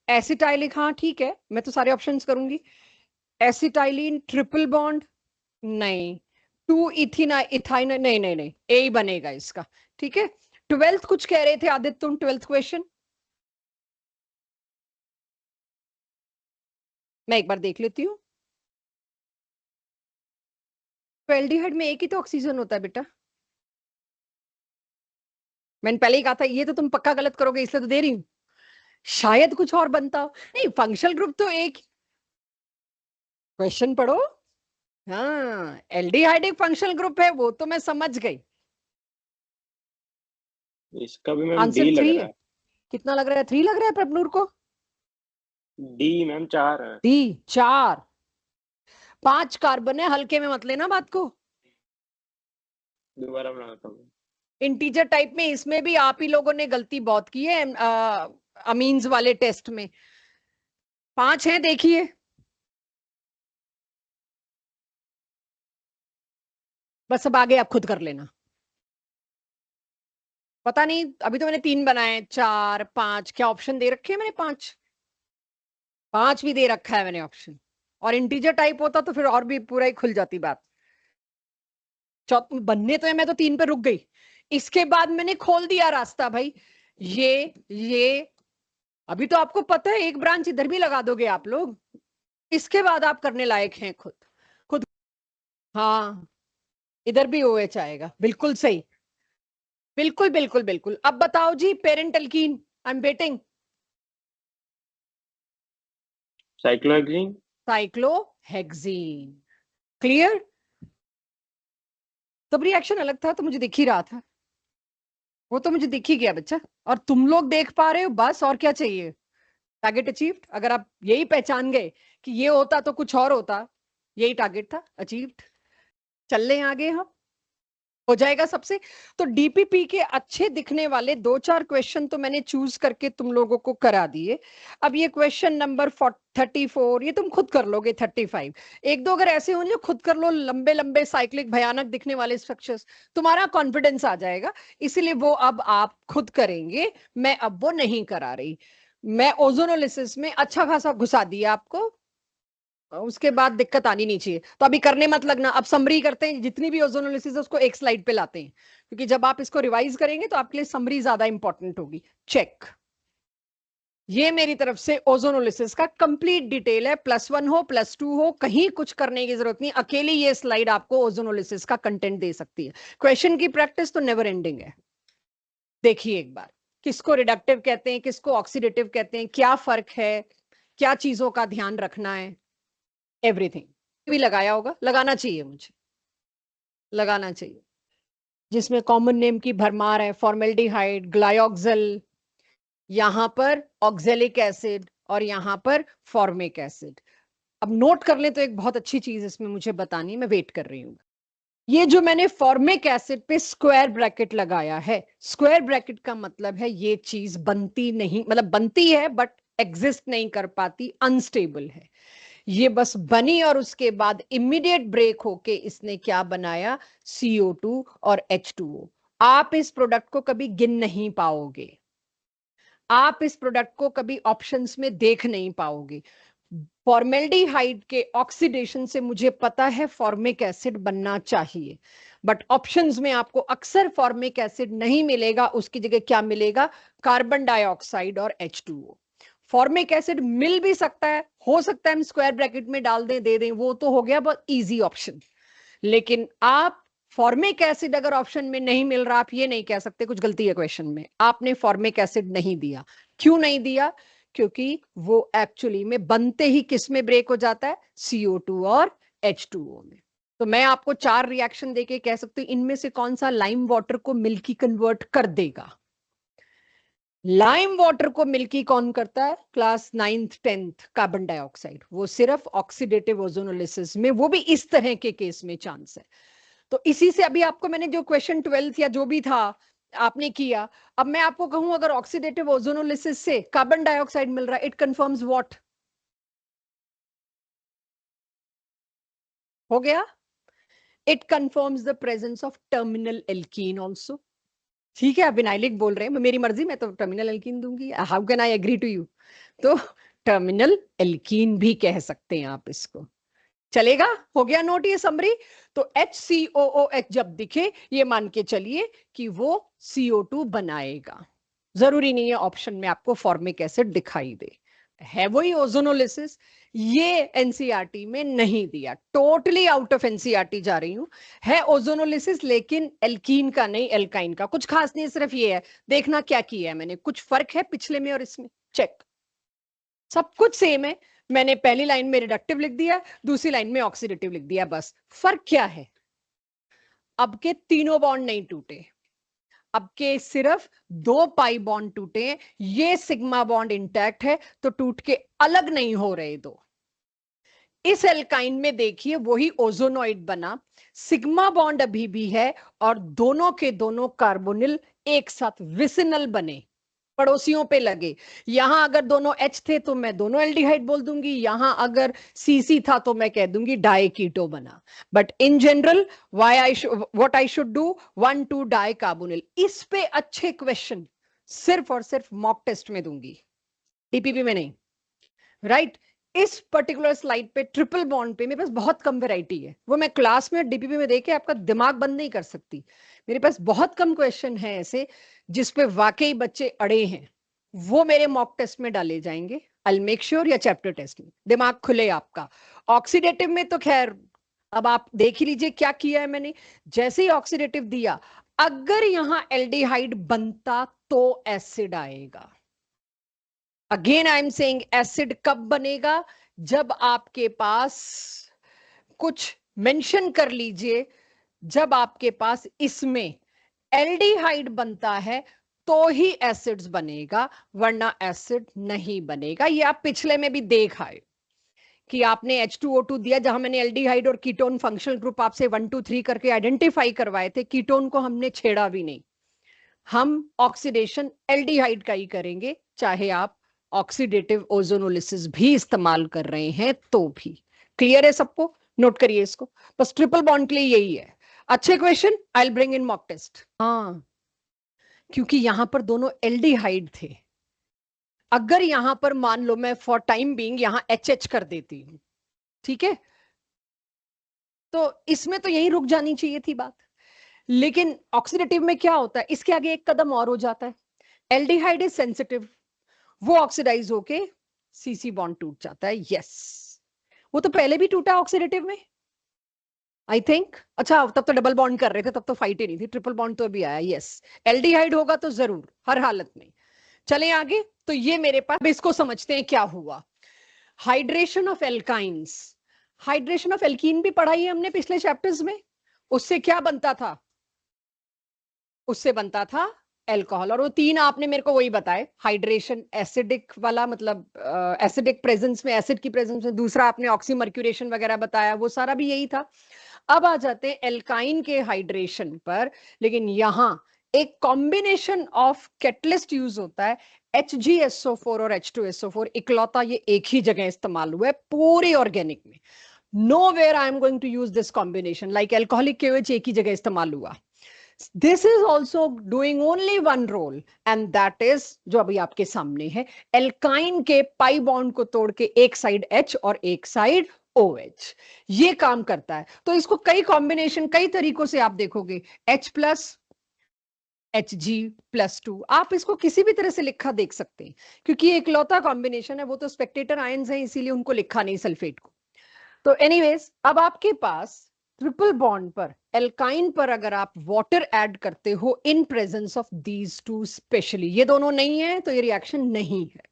एसिटाइलिक, हाँ ठीक है, मैं तो सारे ऑप्शंस करूंगी। एसिटाइलिन ट्रिपल बॉन्ड, नहीं। 2 इथिना इथाइन, नहीं नहीं नहीं, ए ही बनेगा इसका, ठीक है। 12th कुछ कह रहे थे आदित्य तुम, 12th क्वेश्चन मैं एक बार देख लेती हूँ। तो एल्डिहाइड में एक ही तो ऑक्सीजन होता है बेटा, मैंने पहले ही कहा था, ये तो तुम पक्का गलत करोगे इसलिए तो दे रही हूँ, शायद कुछ और बनता हो। नहीं, फंक्शनल ग्रुप तो एक, क्वेश्चन पढ़ो। हाँ, एल्डिहाइड एक फंक्शनल ग्रुप है, वो तो मैं समझ गई। इसका भी मैम आंसर डी लग 3 रहा है, है। कितना लग रहा है, 3 लग रहा है प्रभनूर को। डी मैम 4 है। डी 4, 5 कार्बन है, हल्के में मत लेना बात को। दोबारा बनाता हूँ। इंटीजर टाइप में इसमें भी आप ही लोगों ने गलती बहुत की है, अमीन्स वाले टेस्ट में 5 है, देखिए। बस अब आगे आप खुद कर लेना, पता नहीं, अभी तो मैंने 3 बनाए, 4 5 क्या ऑप्शन दे रखे हैं मैंने, 5 भी दे रखा है मैंने ऑप्शन, और इंटीजर टाइप होता तो फिर और भी पूरा ही खुल जाती बात। बनने तो है, मैं तो 3 पे रुक गई, इसके बाद मैंने खोल दिया रास्ता भाई। ये अभी तो आपको पता है एक ब्रांच इधर भी लगा दोगे आप लोग, इसके बाद आप करने लायक हैं खुद, खुद। हाँ, इधर भी OH आएगा, बिल्कुल सही, बिल्कुल बिल्कुल बिल्कुल। अब बताओ जी, parent alkene, I am waiting. Cyclohexene. Cyclohexene. Clear? तब रिएक्शन अलग था तो मुझे दिख ही रहा था, वो तो मुझे दिख ही गया बच्चा, और तुम लोग देख पा रहे हो, बस और क्या चाहिए? Target achieved. अगर आप यही पहचान गए कि ये होता तो कुछ और होता, यही टारगेट था, अचीव्ड। चल रहे हैं आगे, हम हो जाएगा सबसे। तो डीपीपी के अच्छे दिखने वाले 2-4 क्वेश्चन तो मैंने चूज करके तुम लोगों को करा दिए। अब ये क्वेश्चन नंबर 34 ये तुम खुद कर लोगे, 35 एक दो अगर ऐसे हो जो खुद कर लो, लंबे लंबे साइक्लिक भयानक दिखने वाले स्ट्रक्चर्स, तुम्हारा कॉन्फिडेंस आ जाएगा, इसीलिए वो अब आप खुद करेंगे, मैं अब वो नहीं करा रही। मैं ओजोनोलिसिस में अच्छा खासा घुसा दिया आपको, उसके बाद दिक्कत आनी नहीं चाहिए, तो अभी करने मत लगना। अब समरी करते हैं, जितनी भी ओजोनोलिसिस है उसको एक स्लाइड पे लाते हैं, क्योंकि जब आप इसको रिवाइज करेंगे तो आपके लिए समरी ज्यादा इंपॉर्टेंट होगी। चेक, ये मेरी तरफ से ओजोनोलिसिस का कंप्लीट डिटेल है, +1 हो +2 हो, कहीं कुछ करने की जरूरत नहीं, अकेली ये स्लाइड आपको ओजोनोलिसिस का कंटेंट दे सकती है। क्वेश्चन की प्रैक्टिस तो नेवर एंडिंग है। देखिए एक बार, किसको रिडक्टिव कहते हैं, किसको ऑक्सीडेटिव कहते हैं, क्या फर्क है, क्या चीजों का ध्यान रखना है, एवरीथिंग भी लगाया होगा, लगाना चाहिए, मुझे लगाना चाहिए, जिसमें कॉमन नेम की भरमार है, फॉर्मेल्डिहाइड, ग्लायोक्सिल, यहां पर ऑक्जेलिक एसिड और यहां पर फॉर्मिक एसिड। अब नोट कर ले तो एक बहुत अच्छी चीज इसमें मुझे बतानी, मैं वेट कर रही हूँ। ये जो मैंने फॉर्मिक एसिड पे स्क्वायर ब्रैकेट लगाया है, स्क्वायर ब्रैकेट का मतलब है ये चीज बनती नहीं, मतलब बनती है बट एग्जिस्ट नहीं कर पाती, अनस्टेबल है। ये बस बनी और उसके बाद इमीडिएट ब्रेक होके इसने क्या बनाया, CO2 और H2O। आप इस प्रोडक्ट को कभी गिन नहीं पाओगे, आप इस प्रोडक्ट को कभी ऑप्शंस में देख नहीं पाओगे। फॉर्मेल्डिहाइड के ऑक्सीडेशन से मुझे पता है फॉर्मिक एसिड बनना चाहिए, बट ऑप्शंस में आपको अक्सर फॉर्मिक एसिड नहीं मिलेगा, उसकी जगह क्या मिलेगा, कार्बन डाइऑक्साइड और H2O। फॉर्मिक एसिड मिल भी सकता है, हो सकता है हम स्क्वायर ब्रैकेट में डाल दें, दे दें, वो तो हो गया बहुत इजी ऑप्शन। लेकिन आप फॉर्मिक एसिड अगर ऑप्शन में नहीं मिल रहा, आप ये नहीं कह सकते कुछ गलती है क्वेश्चन में, आपने फॉर्मिक एसिड नहीं दिया। क्यों नहीं दिया? क्योंकि वो एक्चुअली में बनते ही किस में ब्रेक हो जाता है, CO2 और H2O में। तो मैं आपको 4 रिएक्शन देके कह सकती हूँ इनमें से कौन सा लाइम वाटर को मिल्की कन्वर्ट कर देगा। लाइम वाटर को मिल्की कौन करता है, class 9th 10th carbon dioxide, वो सिर्फ ऑक्सीडेटिव ओजोनोलिसिस में, वो भी इस तरह के केस में चांस है। तो इसी से अभी आपको मैंने जो क्वेश्चन 12th या जो भी था आपने किया, अब मैं आपको कहूं अगर ऑक्सीडेटिव ओजोनोलिसिस से कार्बन डाइऑक्साइड मिल रहा है, इट कंफर्म्स व्हाट, हो गया, it confirms the presence of terminal alkene also. ठीक है, आप विनाइलिक बोल रहे हैं, मेरी मर्जी, मैं तो टर्मिनल एल्कीन दूंगी, how can I agree to you. तो टर्मिनल एल्कीन भी कह सकते हैं आप इसको, चलेगा, हो गया नोट ये समरी। तो HCOOH जब दिखे ये मान के चलिए कि वो CO2 बनाएगा, जरूरी नहीं है ऑप्शन में आपको फॉर्मिक एसिड दिखाई दे, है वही ओजोनोलिसिस, ये एनसीईआरटी में नहीं दिया, टोटली आउट ऑफ एनसीईआरटी जा रही हूं। है ओजोनोलिसिस लेकिन एल्कीन का नहीं, एल्काइन का, कुछ खास नहीं, सिर्फ ये है देखना क्या किया है मैंने, कुछ फर्क है पिछले में और इसमें, चेक, सब कुछ सेम है। मैंने पहली लाइन में रिडक्टिव लिख दिया, दूसरी लाइन में ऑक्सीडेटिव लिख दिया, बस फर्क क्या है, अब के तीनों बॉन्ड नहीं टूटे, अब के सिर्फ 2 पाई बॉन्ड टूटे, ये सिग्मा बॉन्ड इंटैक्ट है, तो टूट के अलग नहीं हो रहे दो। इस एल्काइन में देखिए वही ओजोनॉइड बना, सिग्मा बॉन्ड अभी भी है और दोनों के दोनों कार्बोनिल एक साथ विसिनल बने, पड़ोसियों पे लगे। यहां अगर दोनों H थे तो मैं दोनों एल्डिहाइड बोल दूंगी, यहां अगर CC था तो मैं कह दूंगी डाई कीटो बना। But in general what I should do, 1,2 di carbonyl. इस पे अच्छे क्वेश्चन सिर्फ और सिर्फ मॉक टेस्ट में दूंगी, DPP में नहीं, राइट इस पर्टिकुलर स्लाइड पे ट्रिपल बॉन्ड पे मेरे पास बहुत कम वैरायटी है, वो मैं क्लास में DPP में देके आपका दिमाग बंद नहीं कर सकती। मेरे पास बहुत कम क्वेश्चन है ऐसे जिसपे वाकई बच्चे अड़े हैं, वो मेरे मॉक टेस्ट में डाले जाएंगे, आई मेक श्योर, या चैप्टर टेस्ट में, दिमाग खुले आपका। ऑक्सीडेटिव में तो खैर अब आप देख ही लीजिए क्या किया है मैंने, जैसे ही ऑक्सीडेटिव दिया, अगर यहां एल्डिहाइड बनता तो एसिड आएगा। Again I am saying acid कब बनेगा, जब आपके पास कुछ मेंशन कर लीजिए, जब आपके पास इसमें एल्डिहाइड बनता है तो ही एसिड्स बनेगा, वरना एसिड नहीं बनेगा। ये आप पिछले में भी देख आए कि आपने H2O2 दिया, जहां मैंने एल्डिहाइड और कीटोन फंक्शनल ग्रुप आपसे 1 2 3 करके आइडेंटिफाई करवाए थे। कीटोन को हमने छेड़ा भी नहीं, हम ऑक्सीडेशन एल्डिहाइड का ही करेंगे, चाहे आप ऑक्सीडेटिव ओजोनोलिसिस भी इस्तेमाल कर रहे हैं तो भी। क्लियर है सबको? नोट करिए इसको, बस ट्रिपल बॉन्ड के लिए यही है। अच्छे question, I will bring in mock test. हाँ, क्योंकि यहां पर दोनों एल्डिहाइड थे। अगर यहां पर मान लो मैं फॉर टाइम बीइंग यहां HH कर देती हूं, ठीक है, तो इसमें तो यही रुक जानी चाहिए थी बात। लेकिन ऑक्सीडेटिव में क्या होता है, इसके आगे एक कदम और हो जाता है। एल्डिहाइड इज सेंसिटिव, वो ऑक्सीडाइज होके सीसी बॉन्ड टूट जाता है। यस, वो तो पहले भी टूटा ऑक्सीडेटिव में, आई थिंक। अच्छा, तब तो डबल बॉन्ड कर रहे थे, तब तो फाइट ही नहीं थी, ट्रिपल बॉन्ड तो अभी आया। यस, एल्डिहाइड होगा तो जरूर, हर हालत में। चलें आगे, तो ये मेरे पास, इसको समझते हैं क्या हुआ। Hydration of alkynes, hydration of alkene भी पढ़ाई है हमने पिछले चैप्टर्स में। उससे क्या बनता था? उससे बनता था एल्कोहल। और वो तीन आपने मेरे को वही बताए, हाइड्रेशन एसिडिक वाला, मतलब एसिडिक प्रेजेंस में, एसिड की प्रेजेंस में, दूसरा आपने ऑक्सीमर्क्यूरेशन वगैरह बताया, वो सारा भी यही था। अब आ जाते हैं एल्काइन के हाइड्रेशन पर, लेकिन यहां एक कॉम्बिनेशन ऑफ कैटलिस्ट यूज होता है। HgSO4 और H2SO4 इकलौता ये एक ही जगह इस्तेमाल हुआ है पूरे ऑर्गेनिक में। nowhere I am going to use this combination, like alcoholic KOH एक ही जगह इस्तेमाल हुआ। This is also doing only one role, and that is जो अभी आपके सामने है, एल्काइन के पाई बॉन्ड को तोड़ के एक साइड H और एक साइड OH, ये काम करता है। तो इसको कई कॉम्बिनेशन, कई तरीकों से आप देखोगे, H प्लस Hg+2, आप इसको किसी भी तरह से लिखा देख सकते हैं, क्योंकि एक लौता कॉम्बिनेशन है। वो तो स्पेक्टेटर आयंस हैं, इसीलिए उनको लिखा नहीं सल्फेट को। तो एनीवेज, अब आपके पास ट्रिपल बॉन्ड पर, एल्काइन पर, अगर आप वाटर ऐड करते हो in presence of these two specially, ये दोनों नहीं है तो ये रिएक्शन नहीं है,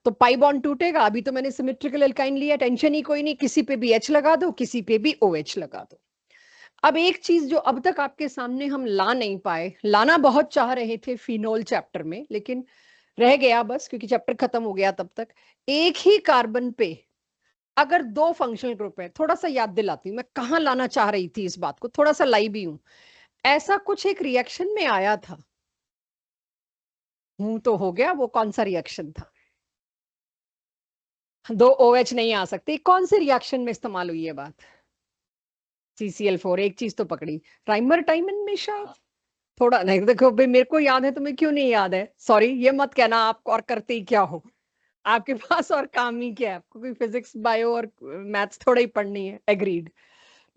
तो पाई बॉन्ड टूटेगा। अभी तो मैंने सिमेट्रिकल एल्काइन लिया, टेंशन ही कोई नहीं, किसी पे भी H लगा दो, किसी पे भी OH लगा दो। अब एक चीज जो अब तक आपके सामने हम ला नहीं पाए, लाना बहुत चाह रहे थे फिनोल चैप्टर में, लेकिन रह गया बस, क्योंकि चैप्टर खत्म हो गया तब तक। एक ही कार्बन पे अगर दो फंक्शनल ग्रुप है, थोड़ा सा याद दिलाती हूँ मैं कहां लाना चाह रही थी इस बात को, थोड़ा सा लाई भी हूं। ऐसा कुछ एक रिएक्शन में आया था, हूं तो हो गया, वो कौन सा रिएक्शन था? दो OH नहीं आ सकते, कौन से रिएक्शन में इस्तेमाल हुई है बात? CCl4। एक चीज तो पकड़ी, राइमर टाइमन में शायद, थोड़ा नहीं, देखो भाई मेरे को याद है, तुम्हें क्यों नहीं याद है? सॉरी, ये मत कहना आप और करते ही क्या हो, आपके पास और काम ही क्या है, आपको कोई फिजिक्स बायो और मैथ्स थोड़ा ही पढ़नी है, एग्रीड।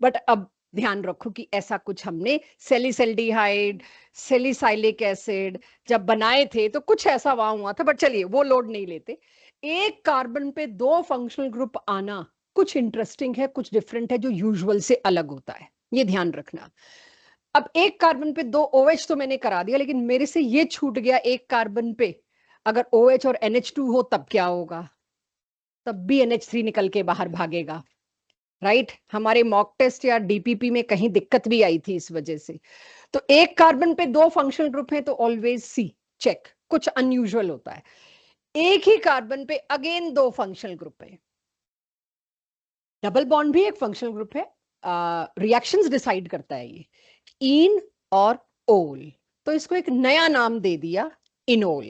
बट अब ध्यान रखो कि ऐसा कुछ हमने सेलिसल्डिहाइड, सेलिसाइलिक एसिड जब बनाए थे तो कुछ ऐसा वहां हुआ था, बट चलिए वो लोड नहीं लेते। एक कार्बन पे दो फंक्शनल ग्रुप आना कुछ इंटरेस्टिंग है, कुछ डिफरेंट है, जो यूजुअल से अलग होता है, ये ध्यान रखना। अब एक कार्बन पे दो OH तो मैंने करा दिया, लेकिन मेरे से ये छूट गया, एक कार्बन पे अगर OH और NH2 हो तब क्या होगा? तब भी NH3 निकल के बाहर भागेगा, राइट? हमारे मॉक टेस्ट या DPP में कहीं दिक्कत भी आई थी इस वजह से। तो एक कार्बन पे दो फंक्शनल ग्रुप हैं तो ऑलवेज C चेक, कुछ अनयूजुअल होता है। एक ही कार्बन पे अगेन दो फंक्शनल ग्रुप है, डबल बॉन्ड भी एक फंक्शनल ग्रुप है, रिएक्शंस डिसाइड करता है ये, इन और ओल। तो इसको एक नया नाम दे दिया, इनोल,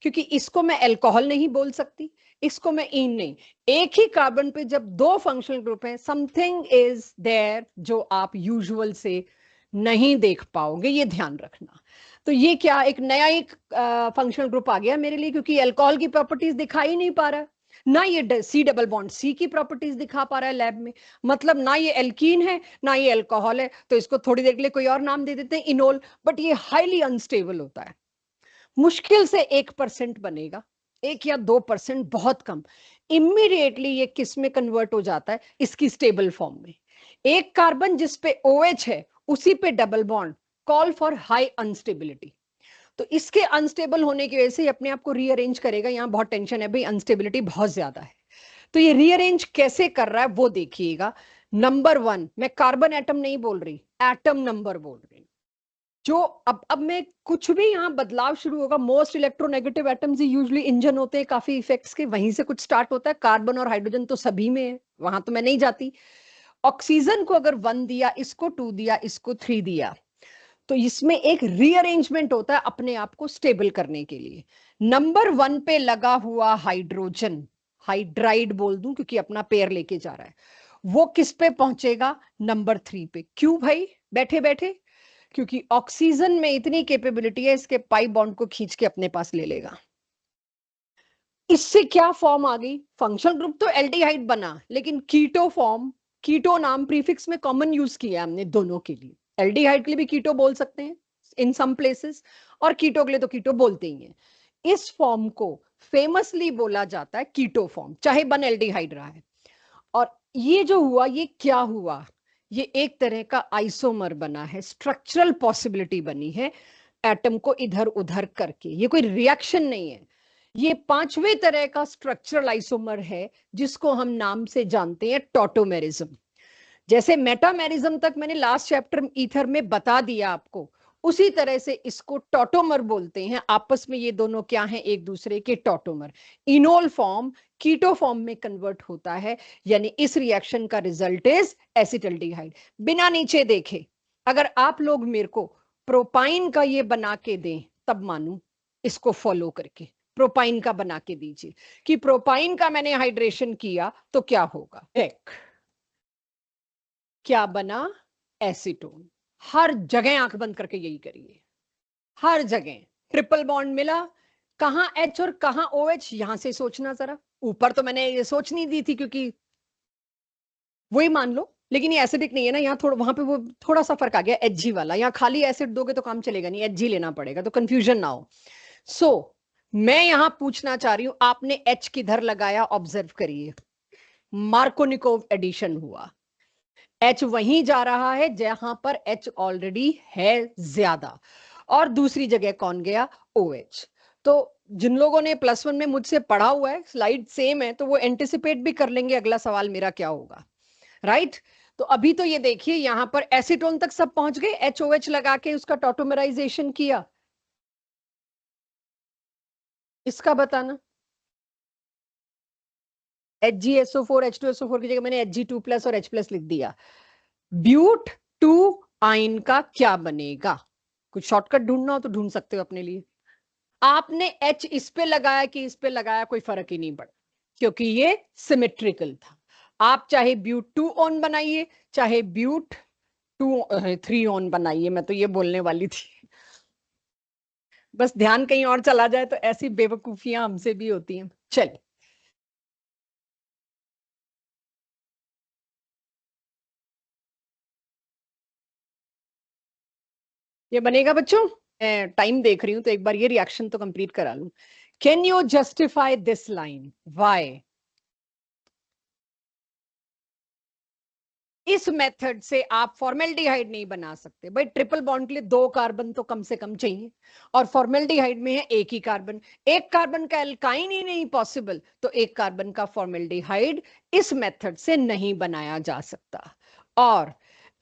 क्योंकि इसको मैं अल्कोहल नहीं बोल सकती, इसको मैं इन नहीं। एक ही कार्बन पे जब दो फंक्शनल ग्रुप हैं, समथिंग इज देयर जो आप यूजुअल से नहीं देख पाओगे, ये ध्यान रखना। तो ये क्या, एक नया एक फंक्शनल ग्रुप आ गया मेरे लिए, क्योंकि अल्कोहल की प्रॉपर्टीज दिखाई नहीं पा रहा, ना ये C डबल बॉन्ड C की प्रॉपर्टीज दिखा पा रहा है लैब में, मतलब ना ये एल्कीन है ना ये अल्कोहल है, तो इसको थोड़ी देर के लिए कोई और नाम दे देते हैं, इनोल। बट ये हाईली अनस्टेबल होता है, मुश्किल से 1% बनेगा, 1 या 2%, बहुत कम। इमीडिएटली ये किस में कन्वर्ट हो जाता है? इसकी स्टेबल फॉर्म में। एक कार्बन जिस पे OH है उसी पे double bond, call for high instability. तो इसके अनस्टेबल होने की वजह से अपने आप को रीअरेंज करेगा, यहां बहुत टेंशन है भाई, अनस्टेबिलिटी बहुत ज्यादा है। तो ये रीअरेंज कैसे कर रहा है वो देखिएगा। नंबर 1, मैं कार्बन एटम नहीं बोल रही, एटम नंबर बोल रही। जो अब मैं कुछ भी यहाँ बदलाव शुरू होगा, most electronegative atoms usually engine होते हैं काफी इफेक्ट्स के, वहीं से कुछ स्टार्ट होता है। कार्बन और हाइड्रोजन तो सभी में है, वहां तो मैं नहीं जाती। ऑक्सीजन को अगर 1 दिया, इसको 2 दिया, इसको 3 दिया, तो इसमें एक रीअरेंजमेंट होता है अपने आप को स्टेबल करने के लिए। नंबर 1 पे लगा हुआ हाइड्रोजन, हाइड्राइड बोल दूं क्योंकि अपना पेयर लेके जा रहा है, वो किस पे पहुंचेगा? नंबर 3 पे। क्यों भाई? बैठे बैठे, क्योंकि ऑक्सीजन में इतनी कैपेबिलिटी है, इसके पाई बॉन्ड को खींच के अपने पास ले लेगा। इससे क्या फॉर्म आ गई? फंक्शनल ग्रुप तो एल्डिहाइड बना, लेकिन कीटो फॉर्म, कीटो नाम प्रीफिक्स में कॉमन यूज किया हमने दोनों के लिए। एल्डिहाइड के लिए भी कीटो बोल सकते हैं इन सम प्लेसेस, और कीटो के लिए तो कीटो बोलते ही हैं। इस फॉर्म को फेमसली बोला जाता है कीटो फॉर्म, चाहे 1 एल्डिहाइड रहा है। और ये जो हुआ, ये क्या हुआ? ये एक तरह का आइसोमर बना है, स्ट्रक्चरल पॉसिबिलिटी बनी है एटम को इधर उधर करके। ये कोई रिएक्शन नहीं है, ये 5वें तरह का स्ट्रक्चरल आइसोमर है, जिसको हम नाम से जानते हैं टॉटोमेरिज्म। जैसे मेटामेरिज्म तक मैंने लास्ट चैप्टर ईथर में बता दिया आपको, उसी तरह से इसको टॉटोमर बोलते हैं। आपस में ये दोनों क्या हैं? एक दूसरे के tautomer. Enol form keto form में कन्वर्ट होता है, यानी इस रिएक्शन का रिजल्ट इज एसिटल्डिहाइड। बिना नीचे देखे अगर आप लोग मेरे को प्रोपाइन का ये बना के दें तब मानूं, इसको फॉलो करके प्रोपाइन का बना के दीजिए कि प्रोपाइन का मैंने हाइड्रेशन किया तो क्या होगा। एक क्या बना? एसीटोन। हर जगह आंख बंद करके यही करिए, हर जगह ट्रिपल बॉन्ड मिला, कहां H और कहां OH, यहां से सोचना जरा। ऊपर तो मैंने ये सोच नहीं दी थी क्योंकि वही मान लो, लेकिन ये एसिडिक नहीं है ना, यहाँ थोड़ा, वहां पे वो थोड़ा सा फर्क आ गया Hg वाला। यहाँ खाली एसिड दोगे तो काम चलेगा नहीं, Hg लेना पड़ेगा, तो कंफ्यूजन ना हो। सो मैं यहां पूछना चाह रही हूं, आपने H किधर लगाया? ऑब्जर्व करिए, मार्कोनिकोव एडिशन हुआ, H वहीं जा रहा है जहां पर H ऑलरेडी है ज्यादा, और दूसरी जगह कौन गया? OH। तो जिन लोगों ने +1 में मुझसे पढ़ा हुआ है, स्लाइड सेम है, तो वो एंटिसिपेट भी कर लेंगे अगला सवाल मेरा क्या होगा, राइट? तो अभी तो ये देखिए, यहां पर एसीटोन तक सब पहुंच गए, HOH लगा के उसका टॉटोमराइजेशन किया। इसका बताना। HgSO4 H2SO4 की जगह मैंने Hg2+ और H+ लिख दिया। ब्यूट 2 आइन का क्या बनेगा? कुछ शॉर्टकट ढूंढना हो तो ढूंढ सकते हो अपने लिए। आपने H इस पे लगाया कि इस पे लगाया, कोई फर्क ही नहीं पड़ा, क्योंकि ये सिमेट्रिकल था। आप चाहे ब्यूट 2 ऑन बनाइए, चाहे ब्यूट 3 ऑन बनाइए, मैं तो ये बोलने वाली थी। बस ध्यान कहीं और चला जाए तो ऐसी बेवकूफियां हमसे भी होती हैं। चल, ये बनेगा बच्चों? मैं टाइम देख रही हूं तो एक बार ये रिएक्शन तो कंप्लीट करा लूं। Can you justify this line? Why? इस मेथड से आप फॉर्मेल्डिहाइड नहीं बना सकते भाई। ट्रिपल बॉन्ड के लिए 2 कार्बन तो कम से कम चाहिए, और फॉर्मेल्डिहाइड में है 1 ही कार्बन। 1 कार्बन का एल्काइन ही नहीं पॉसिबल, तो 1 कार्बन का फॉर्मेल्डिहाइड इस मेथड से नहीं बनाया जा सकता। और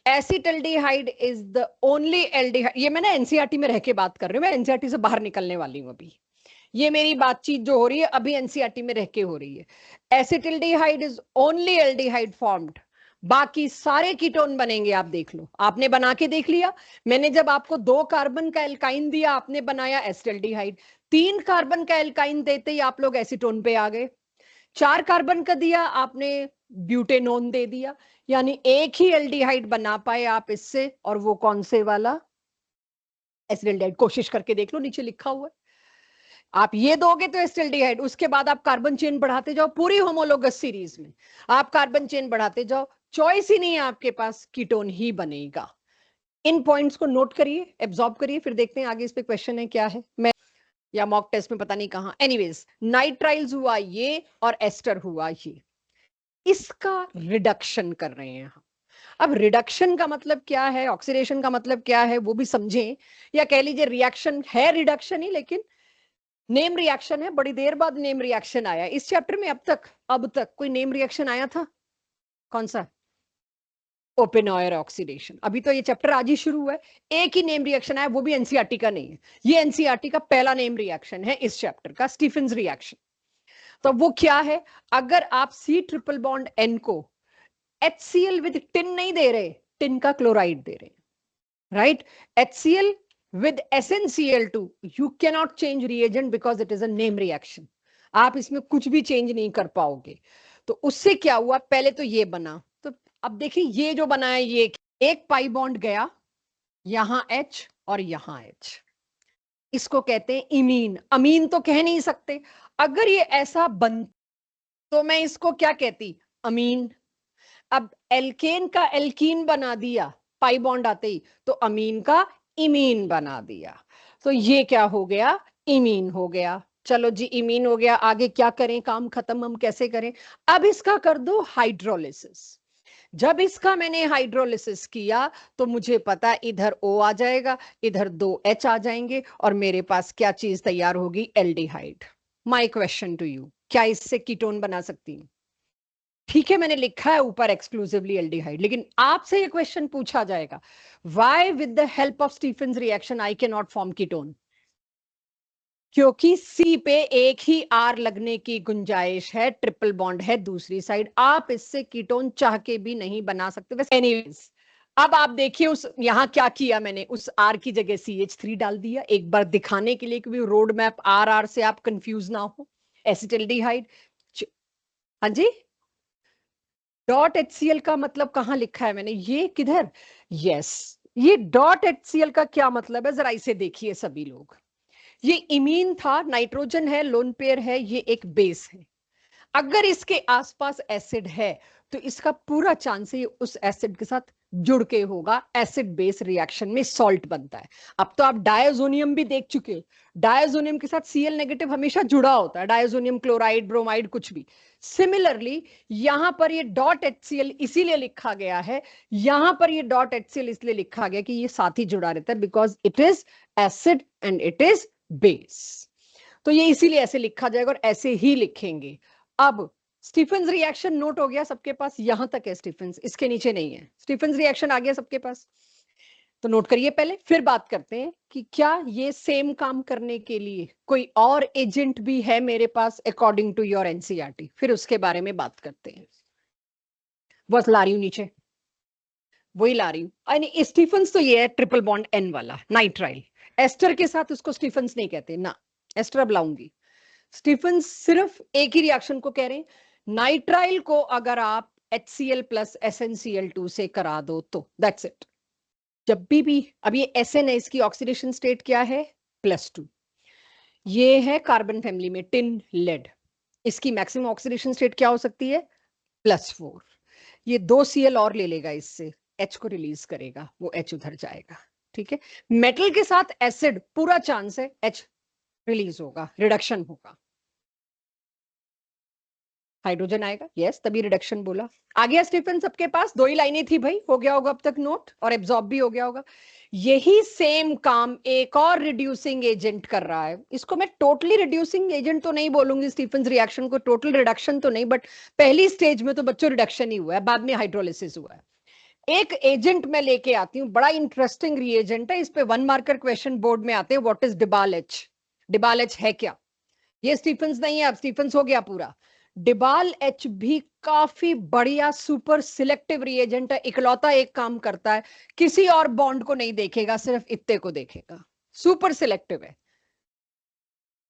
acetaldehyde is the only aldehyde, ये मैं ना एनसीईआरटी में रह के बात कर रही हूँ, मैं एनसीईआरटी से बाहर निकलने वाली हूँ अभी। ये मेरी बातचीत जो हो रही है अभी एनसीईआरटी में रह के हो रही है। Acetaldehyde is only aldehyde formed, बाकी सारे कीटोन बनेंगे। आप देख लो, आपने बना के देख लिया। मैंने जब आपको 2 कार्बन का एल्काइन दिया, आपने बनाया एसिटल्डिहाइड। 3 कार्बन का एल्काइन देते ही आप लोग एसीटोन पे आ गए। 4 कार्बन का दिया आपने, ब्यूटेनोन दे दिया, यानी एक ही एल्डिहाइड बना पाए आप इससे, और वो कौन से वाला? एसिटल्डिहाइड। कोशिश करके देख लो, नीचे लिखा हुआ है। आप ये दोगे तो एसिटल्डिहाइड, उसके बाद आप कार्बन चेन बढ़ाते जाओ, पूरी होमोलोगस सीरीज में आप कार्बन चेन बढ़ाते जाओ, चॉइस ही नहीं है आपके पास, कीटोन ही बनेगा। इन पॉइंट्स को नोट करिए, एब्जॉर्ब करिए, फिर देखते हैं आगे इस पे क्वेश्चन है क्या है। मैं या मॉक टेस्ट में पता नहीं कहां। एनीवेज, नाइट्राइल्स हुआ ये और एस्टर हुआ ये, इसका रिडक्शन कर रहे हैं हम। अब रिडक्शन का मतलब क्या है, ऑक्सीडेशन का मतलब क्या है, वो भी समझें, या कह लीजिए रिएक्शन है रिडक्शन ही, लेकिन नेम रिएक्शन है, बड़ी देर बाद नेम रिएक्शन आया इस चैप्टर में। अब तक कोई नेम रिएक्शन आया था? कौन सा? ओपेनहॉयर ऑक्सीडेशन। अभी तो ये चैप्टर आज ही शुरू हुआ है, एक ही नेम रिएक्शन आया, वो भी एनसीईआरटी का नहीं है। ये एनसीईआरटी का पहला नेम रिएक्शन है इस चैप्टर का, स्टीफेंस रिएक्शन। तो वो क्या है? अगर आप सी ट्रिपल बॉन्ड एन को HCl विद टिन नहीं दे रहे, टिन का क्लोराइड दे रहे, right? HCl with SnCl2, you cannot change reagent because it is a name reaction. आप इसमें कुछ भी चेंज नहीं कर पाओगे। तो उससे क्या हुआ? पहले तो ये बना, तो अब देखिए ये जो बना है, ये एक पाई बॉन्ड गया, यहां H और यहां H, इसको कहते हैं इमीन। अमीन तो कह नहीं सकते, अगर ये ऐसा बन तो मैं इसको क्या कहती? अमीन। अब एल्केन का एल्कीन बना दिया पाई बॉन्ड आते ही, तो अमीन का इमीन बना दिया, तो ये क्या हो गया? इमीन हो गया। चलो जी, इमीन हो गया, आगे क्या करें? काम खत्म। हम कैसे करें? अब इसका कर दो हाइड्रोलिसिस। जब इसका मैंने हाइड्रोलिसिस किया तो मुझे पता इधर O आ जाएगा, इधर 2 H आ जाएंगे, और मेरे पास क्या चीज तैयार होगी? Aldehyde. My question to you, क्या इससे कीटोन बना सकती हूँ? ठीक है, मैंने लिखा है ऊपर एक्सक्लूसिवली एल्डिहाइड, लेकिन आपसे ये क्वेश्चन पूछा जाएगा, why with the help of Stephen's reaction I can not form ketone? क्योंकि सी पे एक ही आर लगने की गुंजाइश है, ट्रिपल बॉन्ड है दूसरी साइड, आप इससे कीटोन चाह के भी नहीं बना सकते। वैसे एनीवेज, अब आप देखिए उस यहां क्या किया मैंने, उस आर की जगह CH3 डाल दिया, एक बार दिखाने के लिए, क्योंकि रोड मैप आर से आप कंफ्यूज ना हो। एसिटिल्डिहाइड। हाँ जी, डॉट HCl का मतलब कहां लिखा है मैंने? ये किधर? यस, ये डॉट HCl का क्या मतलब है, जरा इसे देखिए सभी लोग। ये इमीन था, नाइट्रोजन है, लोन पेयर है, ये एक बेस है। अगर इसके आसपास एसिड है तो इसका पूरा चांस है उस एसिड के साथ जुड़ के होगा, एसिड बेस रिएक्शन में सॉल्ट बनता है। अब तो आप डायजोनियम भी देख चुके हो, डायजोनियम के साथ Cl नेगेटिव हमेशा जुड़ा होता है, डायजोनियम क्लोराइड, ब्रोमाइड, कुछ भी। सिमिलरली यहां पर ये डॉट HCl इसीलिए लिखा गया है, यहां पर ये डॉट HCl इसलिए लिखा गया कि ये साथ ही जुड़ा रहता है, because it is acid and it is base. तो ये इसीलिए ऐसे लिखा जाएगा और ऐसे ही लिखेंगे। अब स्टीफेंस रिएक्शन नोट हो गया सबके पास? यहां तक है स्टीफेंस, इसके नीचे नहीं है। स्टीफेंस रिएक्शन आ गया सबके पास, तो नोट करिए पहले, फिर बात करते हैं कि क्या ये सेम काम करने के लिए कोई और एजेंट भी है मेरे पास अकॉर्डिंग टू योर एनसीईआरटी, फिर उसके बारे में बात करते हैं। बस ला रही हूं नीचे, वही ला रही हूं। स्टीफेंस तो ये है ट्रिपल बॉन्ड N वाला नाइट्राइल, एस्टर के साथ उसको स्टीफेंस नहीं कहते ना, एस्टर अब लाऊंगी। स्टीफेंस सिर्फ एक ही रिएक्शन को कह रहे हैं, नाइट्राइल को अगर आप HCl प्लस SnCl2 से करा दो तो दैट्स इट। जब भी अब ये Sn है, इसकी ऑक्सीडेशन स्टेट क्या है? +2। ये है कार्बन फैमिली में टिन लेड, इसकी मैक्सिमम ऑक्सीडेशन स्टेट क्या हो सकती है? +4। ये 2 Cl और ले लेगा, इससे H को रिलीज करेगा, वो H उधर जाएगा। ठीक है, मेटल के साथ एसिड पूरा चांस है H रिलीज होगा, रिडक्शन होगा, हाइड्रोजन आएगा, यस, तभी रिडक्शन बोला। आ गया स्टीफेन सबके पास? 2 ही लाइनें थी भाई, हो गया होगा अब तक नोट, और एब्जॉर्ब भी हो गया होगा। यही सेम काम एक और रिड्यूसिंग एजेंट कर रहा है, इसको मैं टोटली रिड्यूसिंग एजेंट तो नहीं बोलूंगी, स्टीफेन रिएक्शन को टोटल रिडक्शन तो नहीं, बट पहली स्टेज में तो बच्चों रिडक्शन ही हुआ है, बाद में हाइड्रोलिसिस हुआ है। एक एजेंट मैं लेके आती हूँ, बड़ा इंटरेस्टिंग रिएजेंट है, इस पे 1 मार्कर क्वेश्चन बोर्ड में आते हैं, व्हाट इज डिबाल एच? डिबाल एच है क्या? ये स्टीफेंस नहीं है, अब स्टीफेंस हो गया पूरा। डिबाल एच भी काफी बढ़िया सुपर सिलेक्टिव रिएजेंट है, इकलौता एक काम करता है, किसी और बॉन्ड को नहीं देखेगा, सिर्फ इत्ते को देखेगा, सुपर सिलेक्टिव है।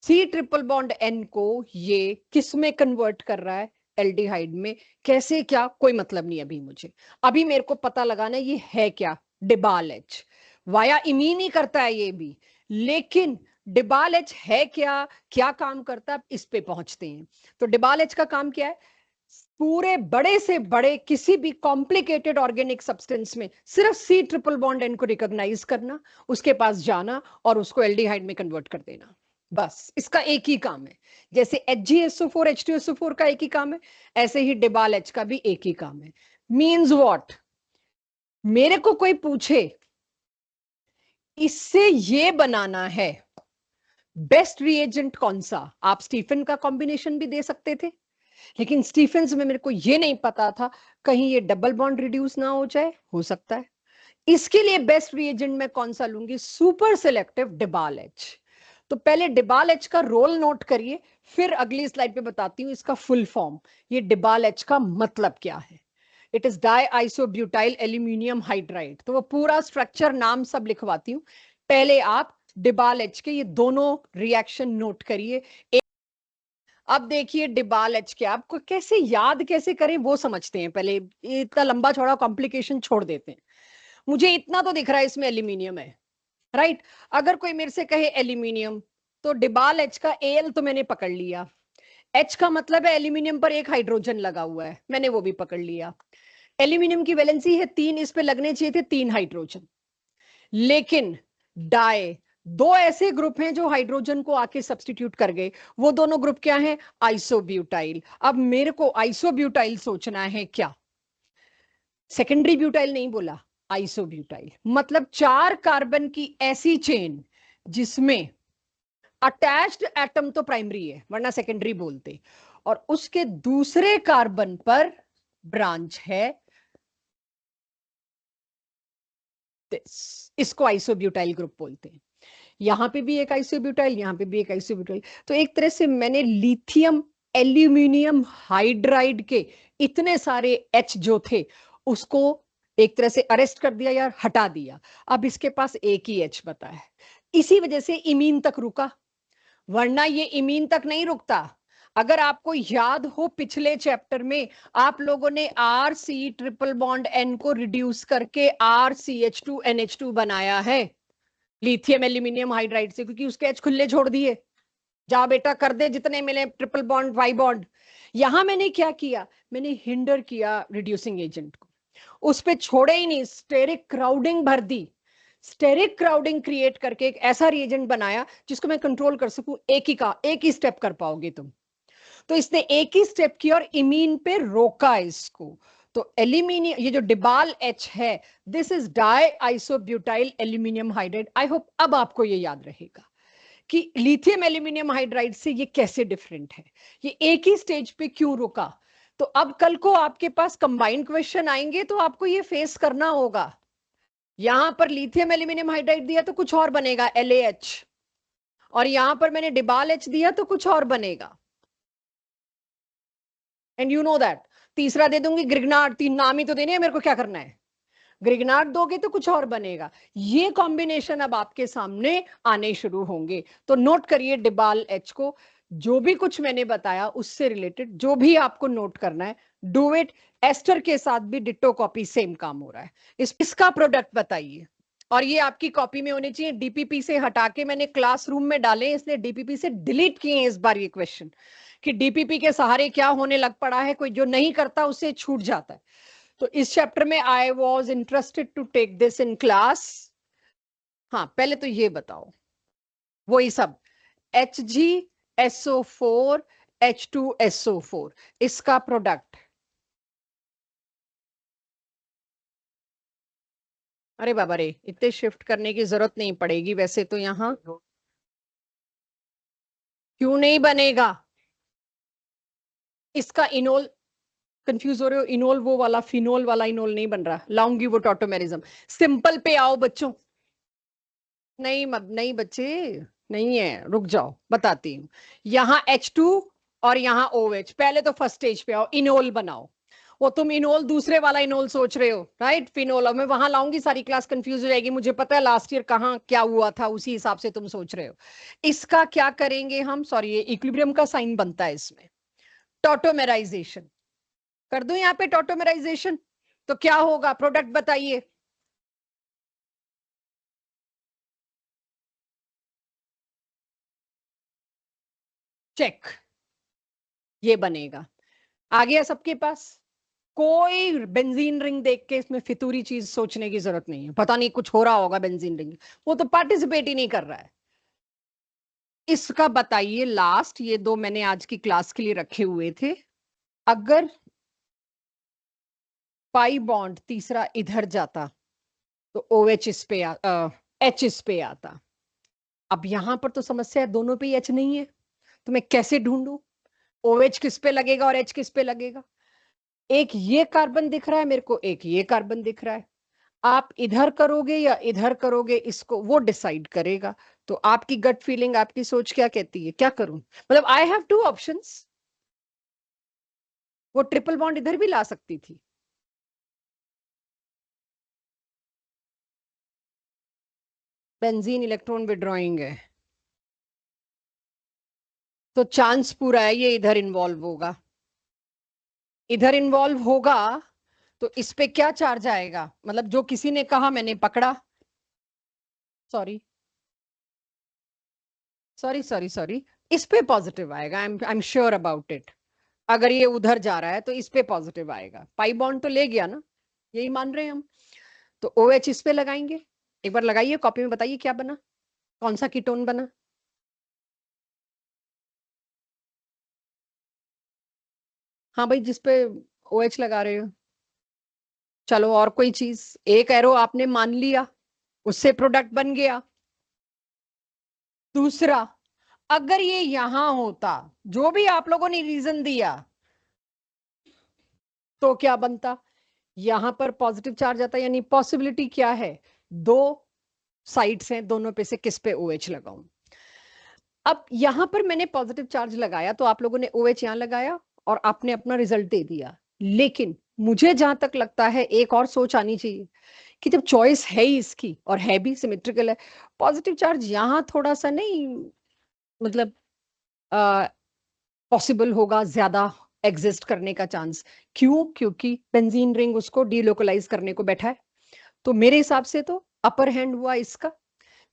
सी ट्रिपल बॉन्ड एन को ये किस में कन्वर्ट कर रहा है? एल्डिहाइड में। कैसे, क्या, कोई मतलब नहीं अभी मुझे, अभी मेरे को पता लगाना ये है क्या? डिबाल एच वाया इमीन ही करता है ये भी, लेकिन डिबाल एच है क्या, क्या काम करता है, इस पे पहुंचते हैं। तो डिबाल एच का काम क्या है? पूरे बड़े से बड़े किसी भी कॉम्प्लिकेटेड ऑर्गेनिक सब्सटेंस में सिर्फ सी ट्रिपल बॉन्ड एन को रिकॉग्नाइज करना, उसके पास जाना और उसको एल्डिहाइड में कन्वर्ट कर देना, बस इसका एक ही काम है। जैसे HgSO4 H2SO4 का एक ही काम है, ऐसे ही डिबाल एच का भी एक ही काम है। Means what? मेरे को कोई पूछे इससे ये बनाना है, बेस्ट रिएजेंट कौन सा? आप स्टीफन का कॉम्बिनेशन भी दे सकते थे, लेकिन स्टीफन्स में मेरे को ये नहीं पता था कहीं ये डबल बॉन्ड रिड्यूस ना हो जाए, हो सकता है। इसके लिए बेस्ट रिएजेंट मैं कौन सा लूंगी? Super selective DIBAL H. तो पहले डिबाल एच का रोल नोट करिए, फिर अगली स्लाइड पे बताती हूँ इसका फुल फॉर्म। ये डिबाल एच का मतलब क्या है? It is die isobutyl aluminium hydride. तो वो पूरा स्ट्रक्चर नाम सब लिखवाती हूँ, पहले आप डिबाल एच के ये दोनों रिएक्शन नोट करिए। अब देखिए डिबाल एच के आपको कैसे याद कैसे करें वो समझते हैं पहले, इतना लंबा चौड़ा कॉम्प्लिकेशन छोड़ देते हैं। मुझे इतना तो दिख रहा है इसमें एल्यूमिनियम है, राइट? अगर कोई मेरे से कहे एल्यूमिनियम, तो डिबाल एच का एल तो मैंने पकड़ लिया, एच का मतलब है एल्यूमिनियम पर एक हाइड्रोजन लगा हुआ है, मैंने वो भी पकड़ लिया। एल्यूमिनियम की वैलेंसी है 3, इस पे लगने चाहिए थे 3 हाइड्रोजन। लेकिन डाई, दो ऐसे ग्रुप हैं जो हाइड्रोजन को आके सब्स्टिट्यूट कर गए, वो दोनों ग्रुप क्या हैं? आइसोब्यूटाइल। अब मेरे को आइसोब्यूटाइल सोचना है क्या? सेकेंडरी ब्यूटाइल नहीं बोला, आइसोब्यूटाइल। मतलब 4 कार्बन की ऐसी चेन जिसमें अटैच्ड एटम तो प्राइमरी है, वरना सेकेंडरी बोलते, और उसके दूसरे कार्बन पर ब्रांच है, इसको आइसोब्यूटाइल ग्रुप बोलते हैं। यहां पे भी एक आइसोब्यूटाइल, यहां पे भी एक आइसोब्यूटाइल। तो एक तरह से मैंने लिथियम एल्यूमिनियम हाइड्राइड के इतने सारे एच जो थे उसको एक तरह से अरेस्ट कर दिया या हटा दिया। अब इसके पास एक ही एच बता है, इसी वजह से इमीन तक रुका, वरना ये इमीन तक नहीं रुकता। अगर आपको याद हो पिछले चैप्टर में आप लोगों ने R C triple bond N को रिड्यूस करके RCH2NH2 बनाया है लिथियम एल्यूमिनियम हाइड्राइड से, क्योंकि उसके एच खुले छोड़ दिए। जा बेटा कर दे जितने मिले ट्रिपल बॉन्ड वाई बॉन्ड। यहां मैंने क्या किया? मैंने हिंडर किया रिड्यूसिंग एजेंट को, उस पे छोड़े ही नहीं, स्टेरिक क्राउडिंग भर दी। स्टेरिक क्राउडिंग क्रिएट करके एक ऐसा रिएजेंट बनाया जिसको मैं कंट्रोल कर सकूं, एक ही स्टेप कर पाओगे तुम। तो इसने एक ही स्टेप किया और इमीन पे रोका इसको। तो एल्यूमिनियम, ये जो डिबाल एच है, this is die isobutyl aluminium hydride. I hope अब आपको ये याद रहेगा कि लिथियम एल्यूमिनियम हाइड्राइड से ये कैसे डिफरेंट है, ये एक ही स्टेज पे क्यों रुका। तो अब कल को आपके पास कंबाइंड क्वेश्चन आएंगे तो आपको ये फेस करना होगा। यहां पर लिथियम एल्यूमिनियम हाइड्राइड दिया तो कुछ और बनेगा LaH, और यहां पर मैंने डिबाल एच दिया तो कुछ और बनेगा। And you know that. तीसरा दे दूंगी ग्रिग्नार्ड, 3 नाम ही तो देने हैं मेरे को, क्या करना है? ग्रिग्नार्ड दोगे तो कुछ और बनेगा। ये कॉम्बिनेशन अब आपके सामने आने शुरू होंगे, तो नोट करिए डिबाल एच को। जो भी कुछ मैंने बताया उससे रिलेटेड जो भी आपको नोट करना है, डू इट। एस्टर के साथ भी डिट्टो कॉपी, सेम काम हो रहा है। इसका प्रोडक्ट बताइए, और ये आपकी कॉपी में होने चाहिए। डीपीपी से हटा के मैंने क्लासरूम में डाले, इसलिए डीपीपी से डिलीट किए हैं इस बार ये क्वेश्चन, कि डीपीपी के सहारे क्या होने लग पड़ा है, कोई जो नहीं करता उससे छूट जाता है। तो इस चैप्टर में I was interested to take this in class. हाँ, पहले तो ये बताओ, वही सब HgSO4 H2SO4 इसका प्रोडक्ट। अरे बाबा रे, इतने शिफ्ट करने की जरूरत नहीं पड़ेगी वैसे तो। यहाँ क्यों नहीं बनेगा? इसका इनोल, कंफ्यूज हो रहे हो? इनोल वो वाला, फिनोल वाला इनोल नहीं बन रहा, लाऊंगी वो टॉटोमेरिज्म। सिंपल पे आओ बच्चों। नहीं नहीं बच्चे, नहीं है, रुक जाओ बताती हूँ। यहाँ H2 और यहाँ OH, पहले तो फर्स्ट स्टेज पे आओ, इनोल बनाओ। वो तुम इनोल दूसरे वाला इनोल सोच रहे हो, राइट? फिनोल। मैं वहां लाऊंगी, सारी क्लास कंफ्यूज हो जाएगी, मुझे पता है लास्ट ईयर कहाँ क्या हुआ था, उसी हिसाब से तुम सोच रहे हो। इसका क्या करेंगे हम? सॉरी, ये इक्विलिब्रियम का साइन बनता है इसमें, टॉटोमेराइजेशन कर दूं यहाँ पे, टॉटोमेराइजेशन। तो क्या होगा? प्रोडक्ट बताइए। चेक, ये बनेगा। आ गया सबके पास? कोई बेंजीन रिंग देख के इसमें फितूरी चीज सोचने की जरूरत नहीं है, पता नहीं कुछ हो रहा होगा बेंजीन रिंग, वो तो पार्टिसिपेट ही नहीं कर रहा है। इसका बताइए लास्ट, ये दो मैंने आज की क्लास के लिए रखे हुए थे। अगर पाई बॉन्ड तीसरा इधर जाता तो OH इस पे H इस पे आता, अब यहां पर तो समस्या है, दोनों पे एच नहीं है, तो मैं कैसे ढूंढूं OH किस पे लगेगा और H किस पे लगेगा? एक ये कार्बन दिख रहा है मेरे को, एक ये कार्बन दिख रहा है। आप इधर करोगे या इधर करोगे, इसको वो डिसाइड करेगा। तो आपकी गट फीलिंग, आपकी सोच क्या कहती है, क्या करूं? मतलब आई हैव टू ऑप्शंस। वो ट्रिपल बॉन्ड इधर भी ला सकती थी। बेंजीन इलेक्ट्रॉन विड्रॉइंग है, तो चांस पूरा है ये इधर इन्वॉल्व होगा। इधर इन्वॉल्व होगा तो इस पे क्या चार्ज आएगा? मतलब जो किसी ने कहा मैंने पकड़ा, सॉरी सॉरी सॉरी सॉरी, इस पे पॉजिटिव आएगा। I am sure about it. अगर ये उधर जा रहा है तो इस पे पॉजिटिव आएगा। पाई बॉन्ड तो ले गया ना, यही मान रहे हैं हम। तो OH इस पे लगाएंगे। एक बार लगाइए, कॉपी में बताइए क्या बना, कौन सा कीटोन बना। हाँ भाई, जिस पे OH लगा रहे हो। चलो और कोई चीज, एक एरो आपने मान लिया, उससे प्रोडक्ट बन गया। दूसरा, अगर ये यहां होता, जो भी आप लोगों ने रीजन दिया, तो क्या बनता? यहां पर पॉजिटिव चार्ज आता, यानी पॉसिबिलिटी क्या है? दो साइड्स हैं, दोनों पे से किस पे OH लगाऊं? अब यहां पर मैंने पॉजिटिव चार्ज लगाया तो आप लोगों ने OH यहां लगाया और आपने अपना रिजल्ट दे दिया। लेकिन मुझे जहां तक लगता है एक और सोच आनी चाहिए कि जब चॉइस है ही इसकी और है भी सिमेट्रिकल है, पॉजिटिव चार्ज यहां थोड़ा सा नहीं, मतलब पॉसिबल होगा ज्यादा एग्जिस्ट करने का चांस। क्यों? क्योंकि बेंजीन रिंग उसको डीलोकलाइज करने को बैठा है। तो मेरे हिसाब से तो अपर हैंड हुआ इसका।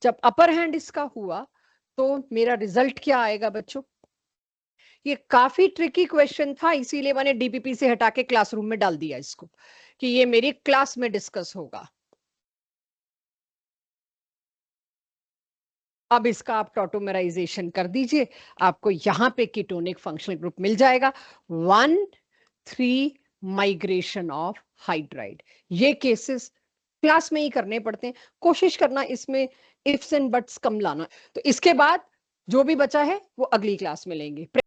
जब अपर हैंड इसका हुआ तो मेरा रिजल्ट क्या आएगा बच्चों? ये काफी ट्रिकी क्वेश्चन था, इसीलिए मैंने DPP से हटा के क्लासरूम में डाल दिया इसको, कि ये मेरी क्लास में डिस्कस होगा। अब इसका आप टॉटोमराइजेशन कर दीजिए, आपको यहां पे कीटोनिक फंक्शनल ग्रुप मिल जाएगा, 1,3 माइग्रेशन ऑफ हाइड्राइड। ये केसेस क्लास में ही करने पड़ते हैं, कोशिश करना इसमें इफ्स एंड बट्स कम लाना। तो इसके बाद जो भी बचा है वो अगली क्लास में लेंगे।